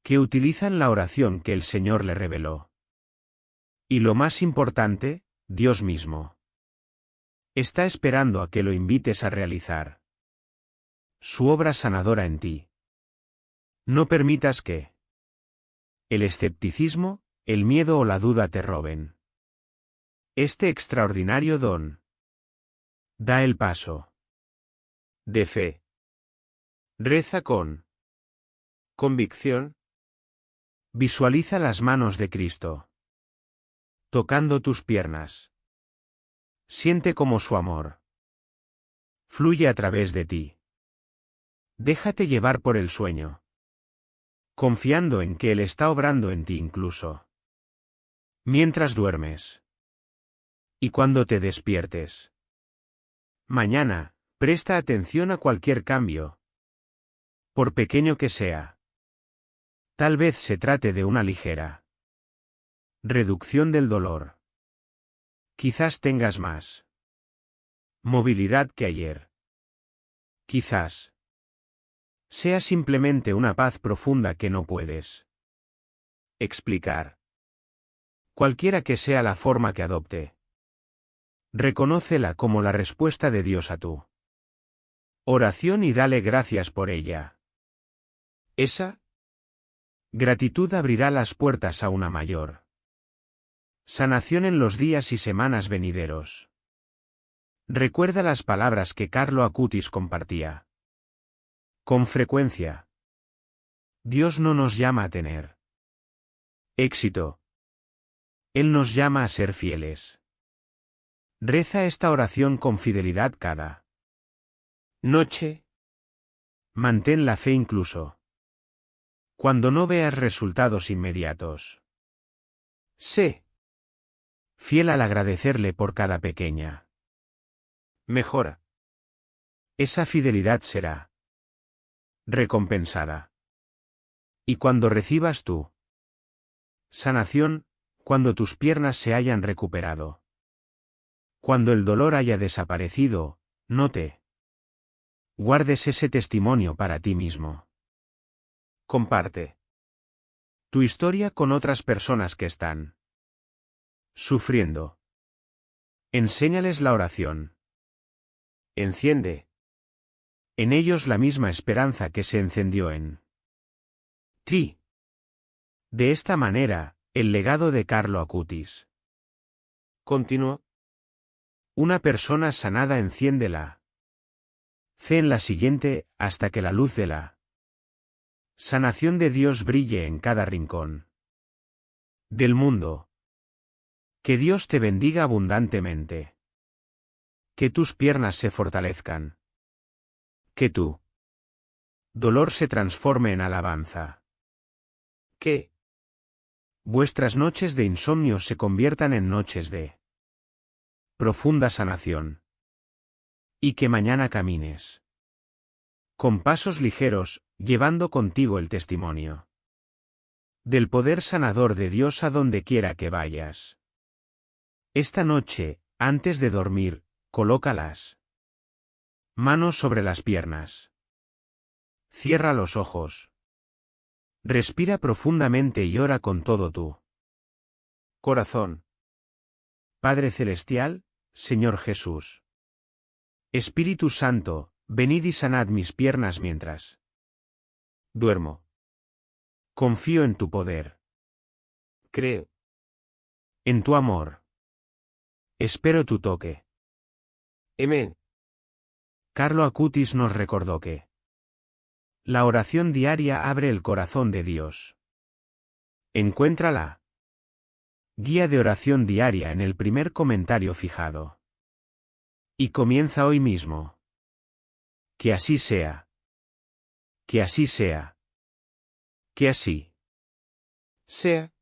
que utilizan la oración que el Señor le reveló. Y lo más importante, Dios mismo está esperando a que lo invites a realizar su obra sanadora en ti. No permitas que el escepticismo, el miedo o la duda te roben este extraordinario don. Da el paso De fe. Reza con Convicción. Visualiza las manos de Cristo tocando tus piernas. Siente cómo su amor fluye a través de ti. Déjate llevar por el sueño, confiando en que Él está obrando en ti incluso mientras duermes. Y cuando te despiertes mañana, presta atención a cualquier cambio, por pequeño que sea. Tal vez se trate de una ligera reducción del dolor. Quizás tengas más movilidad que ayer. Quizás sea simplemente una paz profunda que no puedes explicar. Cualquiera que sea la forma que adopte, reconócela como la respuesta de Dios a tu oración y dale gracias por ella. Esa gratitud abrirá las puertas a una mayor sanación en los días y semanas venideros. Recuerda las palabras que Carlo Acutis compartía con frecuencia. Dios no nos llama a tener éxito. Él nos llama a ser fieles. Reza esta oración con fidelidad cada noche. Mantén la fe incluso cuando no veas resultados inmediatos. Sé fiel al agradecerle por cada pequeña mejora. Esa fidelidad será recompensada. Y cuando recibas tu sanación, cuando tus piernas se hayan recuperado, cuando el dolor haya desaparecido, no te guardes ese testimonio para ti mismo. Comparte tu historia con otras personas que están sufriendo. Enséñales la oración. Enciende en ellos la misma esperanza que se encendió en ti. De esta manera, el legado de Carlo Acutis continuó. Una persona sanada enciende la fe en la siguiente, hasta que la luz de la sanación de Dios brille en cada rincón del mundo. Que Dios te bendiga abundantemente. Que tus piernas se fortalezcan. Que tu dolor se transforme en alabanza. Que vuestras noches de insomnio se conviertan en noches de profunda sanación. Y que mañana camines con pasos ligeros, llevando contigo el testimonio del poder sanador de Dios a donde quiera que vayas. Esta noche, antes de dormir, coloca las manos sobre las piernas. Cierra los ojos. Respira profundamente y ora con todo tu corazón. Padre Celestial, Señor Jesús. Espíritu Santo, venid y sanad mis piernas mientras duermo. Confío en tu poder. Creo en tu amor. Espero tu toque. Amén. Carlo Acutis nos recordó que la oración diaria abre el corazón de Dios. Encuentra la guía de oración diaria en el primer comentario fijado. Y comienza hoy mismo. Que así sea. Que así sea. Que así sea.